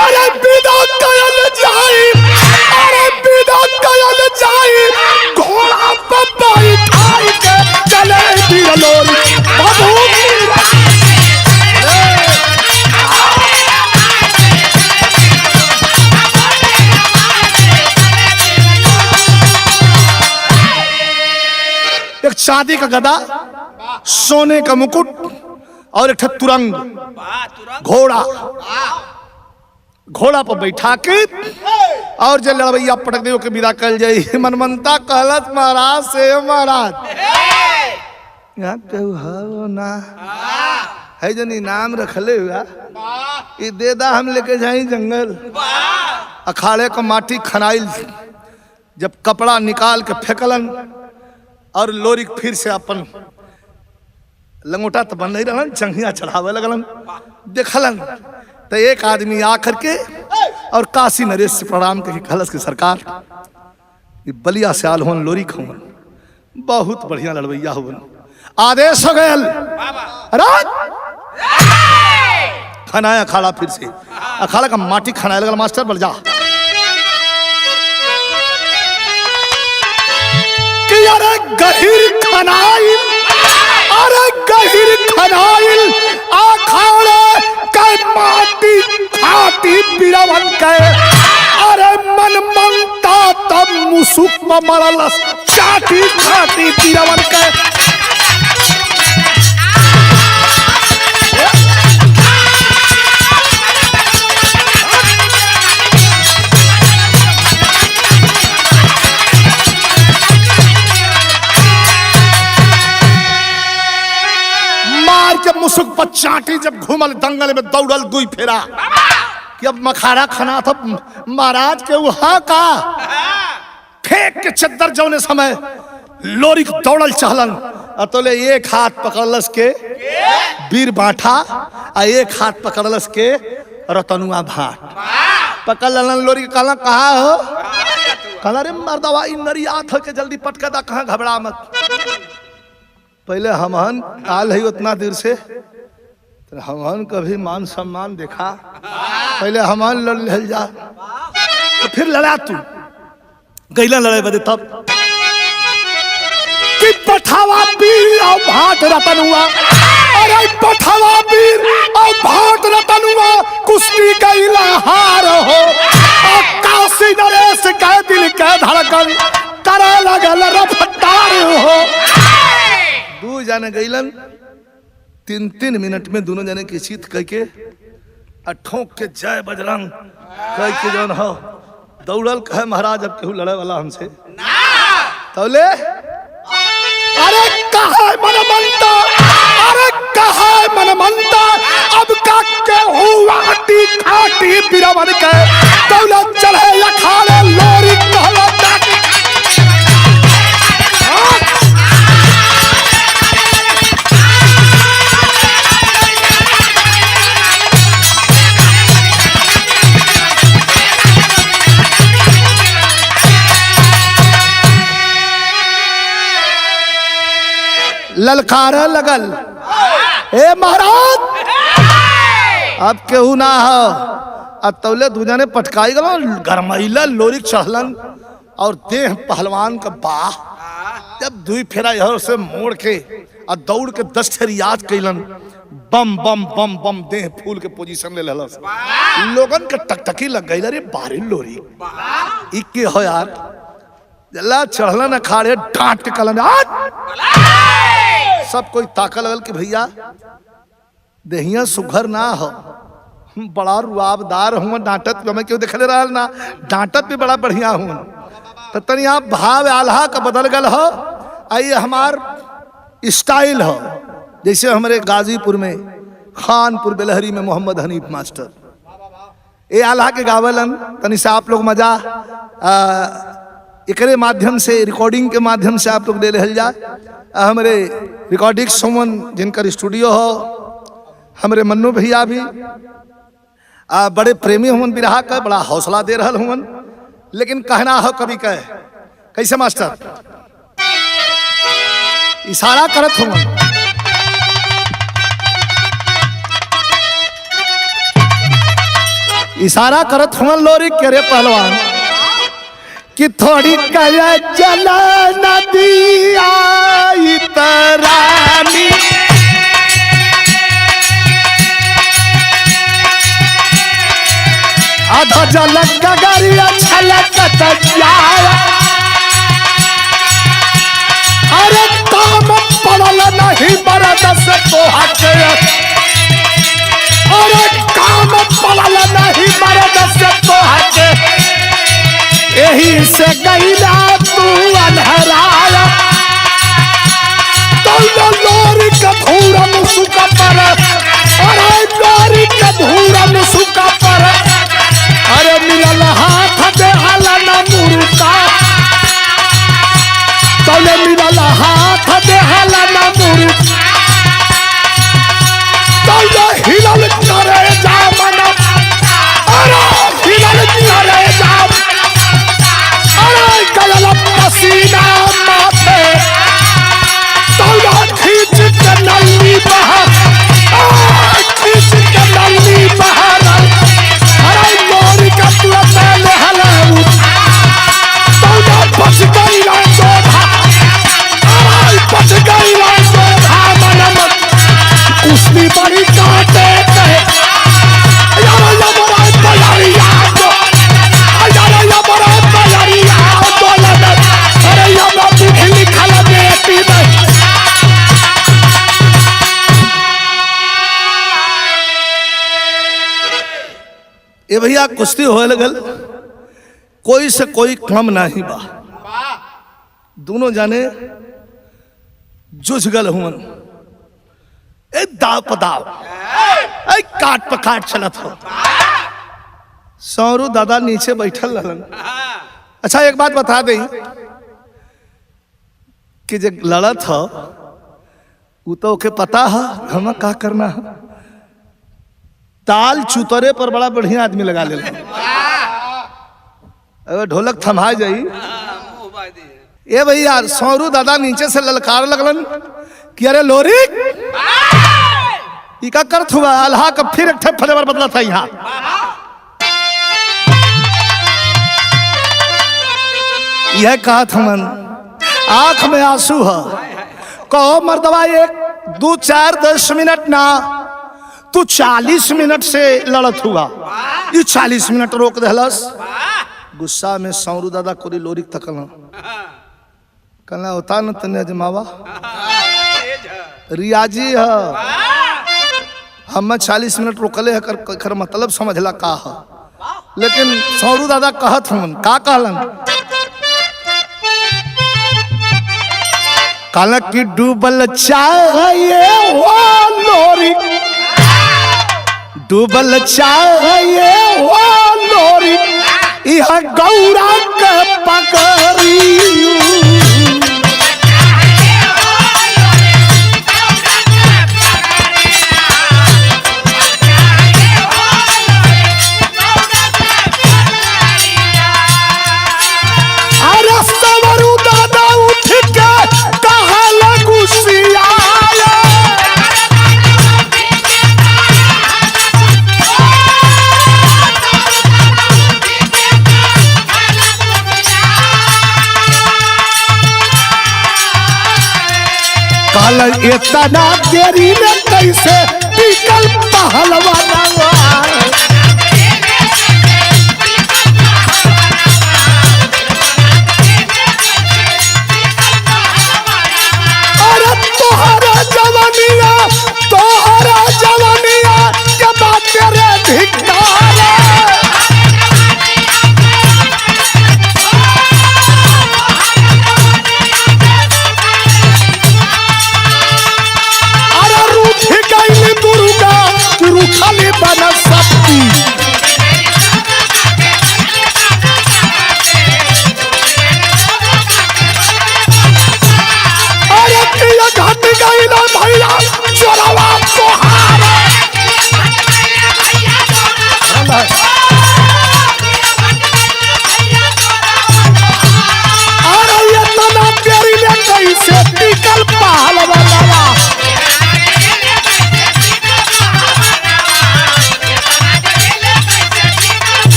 अरे विदा कयल जाई अरे विदा कयल जाई घोड़ा पर बैठाई के चले बिरलोर बाबू एक चांदी का गदा सोने का मुकुट और एक तुरंग घोड़ा पर बैठा के और जब लड़वैया पटक दे के विदा कल जाये मनमंता कहलत महाराज से महाराज यहाँ कहू ना है जन इनाम रखले हुआ ये दे दा हम लेके जाए जंगल अखाड़े का माटी खनाइल जब कपड़ा निकाल के फेंकलन और लोरिक फिर से अपन लंगोटा तो बन नहीं रहलन, चंगिया चढ़ावे लगलन। देखलन तो एक आदमी आ करके और काशी नरेश से प्रणाम करके कहलस कि सरकार ये बलिया से आल होन लोरी खवन, बहुत बढ़िया लड़वैया हुवन। आदेश हो गयल खाना अखाड़ा, फिर से अखाड़ा का माटी खाना लगल। मास्टर बोल जा कि अरे गहिर खनाइल, अरे गहिर खनाइल अखाड़ा के माटी फाटी बिरवन के, अरे मन मनता तब मुसुक मरल चाटी फाटी बिरवन के। जब मुसुक पर चाटी जब घूमल दंगल में दौड़ल दुई फेरा कि अब मखाड़ा खाना था महाराज के वहां का फेंक के चद्दर जौने समय लोरी दौड़ल चहलन। अतोले एक हाथ पकड़लस के वीर बाठा आ एक हाथ पकड़लस के रतनुआ भाट पकड़ लन। लोरी कहला कहा हो, कहला रे मर्दवा इ नरियात हो के जल्दी पटका दा, कहाँ घबरा मत। पहले हमहन आल है उतना देर से, तो हमहन कभी मान सम्मान देखा, पहले हमहन लड़ ले जा, तो फिर लड़ा तू गैला लड़े बदे तब कि पठावा वीर और भाट रतन हुआ, अरे पठावा वीर और भाट रतन हुआ, कुश्ती गैला हार हो और काशी नरेश के दिल के धड़कन करे लगल रफ्तार हो। दो जाने गईलन 3-3 मिनट में दोनों जाने की चीत कह के ठोक के जय बजरंग कह के जौन हो दौड़ल कहे महाराज अब केहू लड़े वाला हमसे तौले। अरे कहा मन मनता, अरे कहा मन मनता, अब का केहू आटी खाटी बिरवन के दौलत चढ़े अखाड़े लोरी कहला ललकारा लगल। ए महाराज अब केहू ना हो, अब तौले दूजा ने पटकाई गलो गरमैला लोरी चढ़लन और देह पहलवान का बाह जब दुई फेरा यहाँ से मोड़ के और दौड़ के 10 ठेर याद कैलन, बम बम बम बम देह फूल के पोजीशन ले ललस। लोगन के टकटकी लग गई, अरे बारी लोरी इके हो यार जल्ला चढ़लन अखाड़े डांट के कलन सब कोई ताका लगल कि भैया देहिया सुघर ना हो, बड़ा रुआबदार हूँ, डांटत हमें क्यों देखले रहा ना, डांटत भी बड़ा बढ़िया हूँ। तो तनी आप भाव आल्हा का बदल गल हो, आइए हमार स्टाइल हो जैसे हमारे गाजीपुर में खानपुर बेलहरी में मोहम्मद हनीफ मास्टर ये आल्हा के गावलन। तनी से आप लोग मजा एकरे माध्यम से रिकॉर्डिंग के माध्यम से आप लोग ले ले जाए। हमारे रिकॉर्डिंग सुमन जिनका स्टूडियो हो, हमारे मन्नू भैया भी बड़े प्रेमी हुन बिरहा का, बड़ा हौसला दे रहल हुन। लेकिन कहना हो कभी कहे कैसे मास्टर इशारा करत हुन, इशारा करत हुन लोरी के रे पहलवान कि थोड़ी कया जला नदी आई तरानी, आधा जलक गगरिया छलक जाया, अरे काम पड़ल नहीं मरद से तोहा के, अरे काम पड़ल नहीं मरद से तोहा के, यही से गईला तू अनहराया। तो लोरी का धूरा मुसुका पर, अरे लोरी का धूरा मुसुका पर, अरे मिलल हाथ दे हाला ना मुरुका, तो मिलल हाथ दे हाला ना मुरुका, काटे कहे यार यमरा तैयारिया यार यमरा तैयारिया दौलत अरे यमरा लिखली खला बेटी में। ए भैया कुश्ती होए लगल, कोई से कोई कम नहीं बा, दोनों जाने जुझ गल हुन, ए दाव पदाव, ए काट पकाट चलत हो। सौरू दादा नीचे बैठल रहलन। अच्छा एक बात बता दें कि जब लड़त हो वो तो ओके पता है हमें क्या करना है, ताल चुतरे पर बड़ा बढ़िया आदमी लगा ले, अगर ढोलक थमा जाई। ये भैया सौरू दादा नीचे से ललकार लगलन कि अरे लोरी इका करत हुआ अल्लाह का फिर एक ठे फलेवर बदला था यहाँ। यह कहा था मन आंख में आंसू है, कहो मर्दवा 1 2 4 10 मिनट ना, तू 40 मिनट से लड़त हुआ, ये 40 मिनट रोक दहलस। गुस्सा में सौरू दादा कोरी लोरी तकल कहना होता न तने अजमावा रियाजी है, हम 40 मिनट रोकले है कर मतलब समझला का है। लेकिन सौरू दादा कहत हन का कहलन, कहला कि डूबल चाहिए वो लोरी, डूबल चाहिए वो लोरी, यह गौरा के पकड़ी। इतना देरी में कैसे टिकल पहलवाना, अरे तोहरा जवानिया के बात तेरे धिक्कारा। खाली बना सकती अरे पिया घट गई ना भैया चोरवा तोहारा। अरे ये तना तेरी ने कैसे टिकल पहलवाना,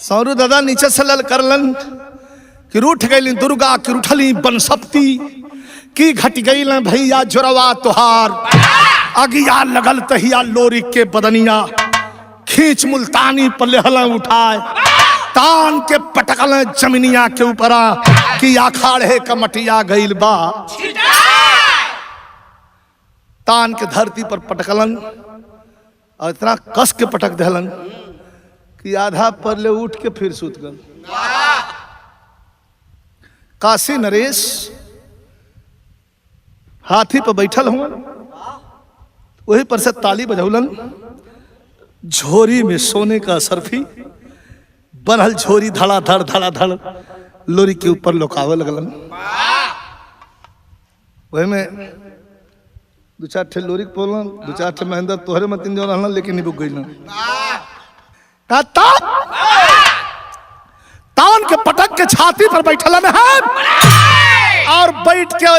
सौरू दादा नीचे से लल करलन कि रूठ गई दुर्गा की रूठली बनसप्ती की घट गई भैया जोरवा तुहार। अगिया लगल तहिया लोरी के बदनिया खींच मुल्तानी पर लेहला उठाए, तान के पटकल जमीनिया के ऊपरा कि अखाड़े कमटिया गईल बा। तान के धरती पर पटकलन और इतना कस के पटक दहलन कि आधा पर ले उठ के फिर सूत गल। काशी नरेश हाथी पर बैठल हुआ, वही पर से ताली बजौलन। झोरी में सोने का सरफी बनल, झोरी धड़ाधड़ धड़ाधड़ लोरी के ऊपर लोकावे लगलन। वही में दो चार ठे लोरी बोलन, दो चार ठे महेंद्र तोहरे मतिन जो रहलन, लेकिन नहीं बुक गई ना। तान के पटक के छाती पर बैठलन है और बैठ के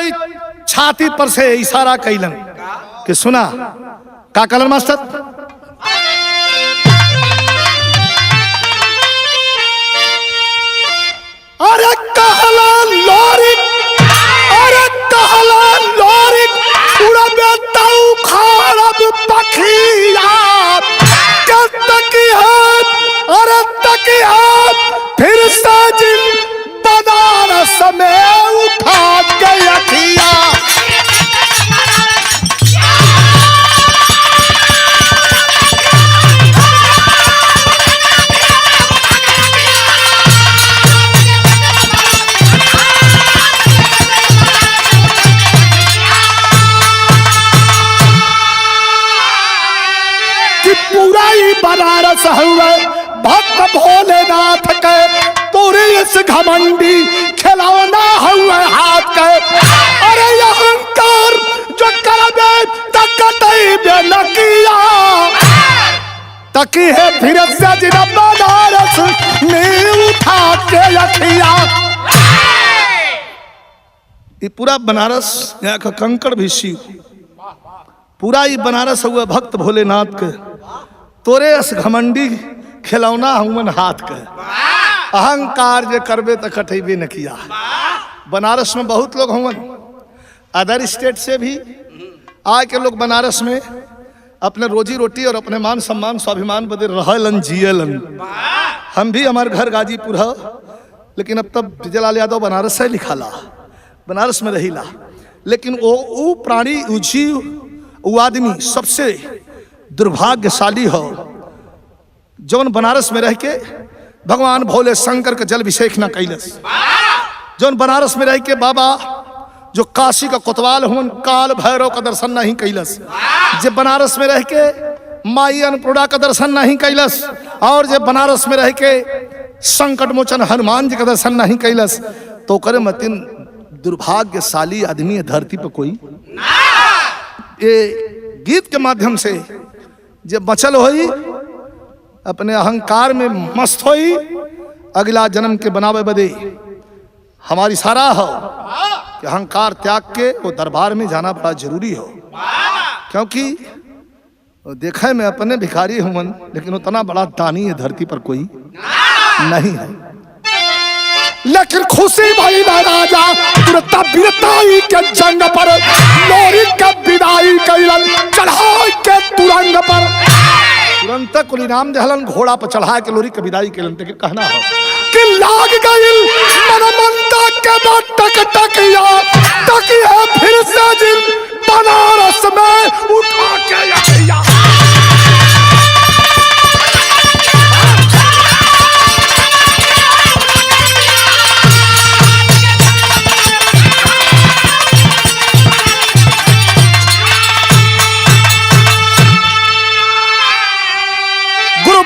छाती पर से इशारा कैलन कि सुना का कलन मास्टर। अरे कहला लोरिक, अरे कहला लोरिक, उड़बे ताऊ खारब पखिया के तकियात, अरे तकियात फिर साजिन बनारस में उठा के अखिया। बनारस हुए भक्त भोलेनाथ के, पूरी इस घमंडी खिलौना हुए हाथ के। अरे अहंकार जो करबे तकतई बेनकिया, तकी है फिर से जिन बनारस में उठा के अखिया। ये पूरा बनारस यहाँ का कंकड़ भी शिव, पूरा ही बनारस हुआ भक्त भोलेनाथ के, तोरे अस घमंडी खिलौना हुमन हाथ के। अहंकार जे करबे तो कटेबे न किया। बनारस में बहुत लोग हुमन, अदर स्टेट से भी आके लोग बनारस में अपने रोजी रोटी और अपने मान सम्मान स्वाभिमान बदे रहलन जियलन। हम भी, हमारे घर गाजीपुर है, लेकिन अब तब विजयलाल यादव बनारस से लिखाला, बनारस में रहीला। लेकिन वो प्राणी, वो जीव, वो आदमी सबसे दुर्भाग्यशाली हो जौन बनारस में रह के भगवान भोले शंकर के जल अभिषेक न कैलस। जौन बनारस में रह के बाबा जो काशी का कोतवाल हुन काल भैरव का दर्शन नहीं कैलस, जब बनारस में रह के माई अन्नपूर्णा का दर्शन नहीं कैलस, और जब बनारस में रह के संकट मोचन हनुमान जी का दर्शन नहीं कैलस, तो करे मतिन दुर्भाग्यशाली आदमी है धरती पर कोई। ये गीत के माध्यम से जब बचल होई, अपने अहंकार में मस्त होई, अगला जन्म के बनावे बदे हमारी सारा हो कि अहंकार त्याग के वो दरबार में जाना बड़ा जरूरी हो। क्योंकि देखा मैं अपने भिखारी हूं, लेकिन उतना बड़ा दानी है धरती पर कोई नहीं है। लेकिन खुशी भई राजा तुरता वीरताई के जंग पर, लोरी के विदाई कैलन चढ़ाई के तुरंग पर। तुरंत कुल इनाम दहलन, घोड़ा पर चढ़ा के लोरी के विदाई कैलन। लेकिन कहना हो कि लाग गई मनमंता के बाद टक टकिया, टकिया फिर से जिन बनारस में उठा के अखिया।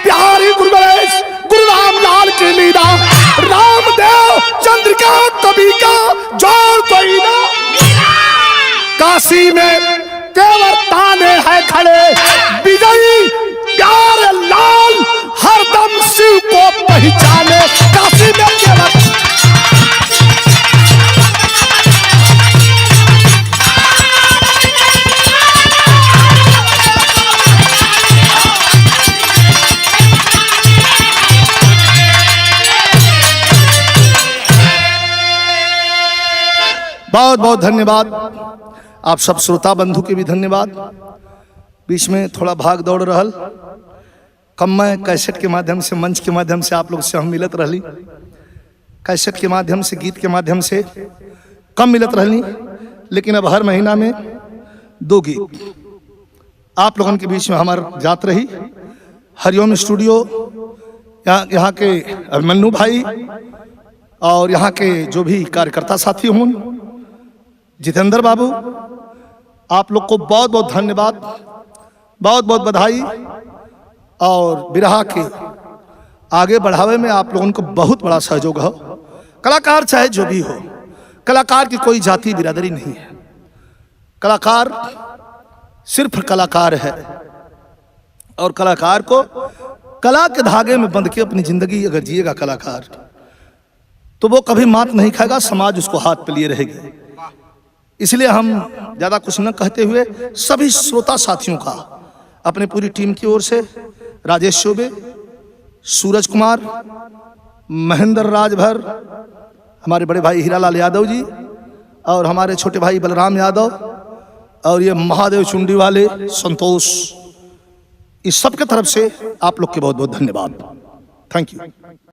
प्यारी गुरु गणेश, गुरु रामलाल की लीला, रामदेव चंद्रिका कवि का जोर कोई ना। काशी में केवल ताने हैं खड़े, विजयी प्यारे लाल हरदम शिव को पहचाने। काशी में केवल बहुत बहुत धन्यवाद। आप सब श्रोता बंधु के भी धन्यवाद। बीच में थोड़ा भाग दौड़ रहल, कम में कैसेट के माध्यम से, मंच के माध्यम से आप लोग से हम मिलत रहली, कैसेट के माध्यम से, गीत के माध्यम से कम मिलत रहली। लेकिन अब हर महीना में दो गीत आप लोगों के बीच में हमार जात रही। हरिओम स्टूडियो यहाँ के अभिमन्यु भाई और यहाँ के जो भी कार्यकर्ता साथी हों, जितेंद्र बाबू, आप लोग को बहुत बहुत धन्यवाद, बहुत बहुत बधाई। और बिरहा के आगे बढ़ावे में आप लोगों को बहुत बड़ा सहयोग हो। कलाकार चाहे जो भी हो, कलाकार की कोई जाति बिरादरी नहीं है। कलाकार सिर्फ कलाकार है और कलाकार को कला के धागे में बंध के अपनी जिंदगी अगर जिएगा कलाकार तो वो कभी मात नहीं खाएगा, समाज उसको हाथ पे लिए रहेगी। इसलिए हम ज्यादा कुछ न कहते हुए सभी श्रोता साथियों का अपने पूरी टीम की ओर से राजेश चौबे, सूरज कुमार, महेंद्र राजभर, हमारे बड़े भाई हीरालाल यादव जी और हमारे छोटे भाई बलराम यादव और ये महादेव चुंडी वाले संतोष, इस सब के तरफ से आप लोग के बहुत बहुत धन्यवाद। Thank you.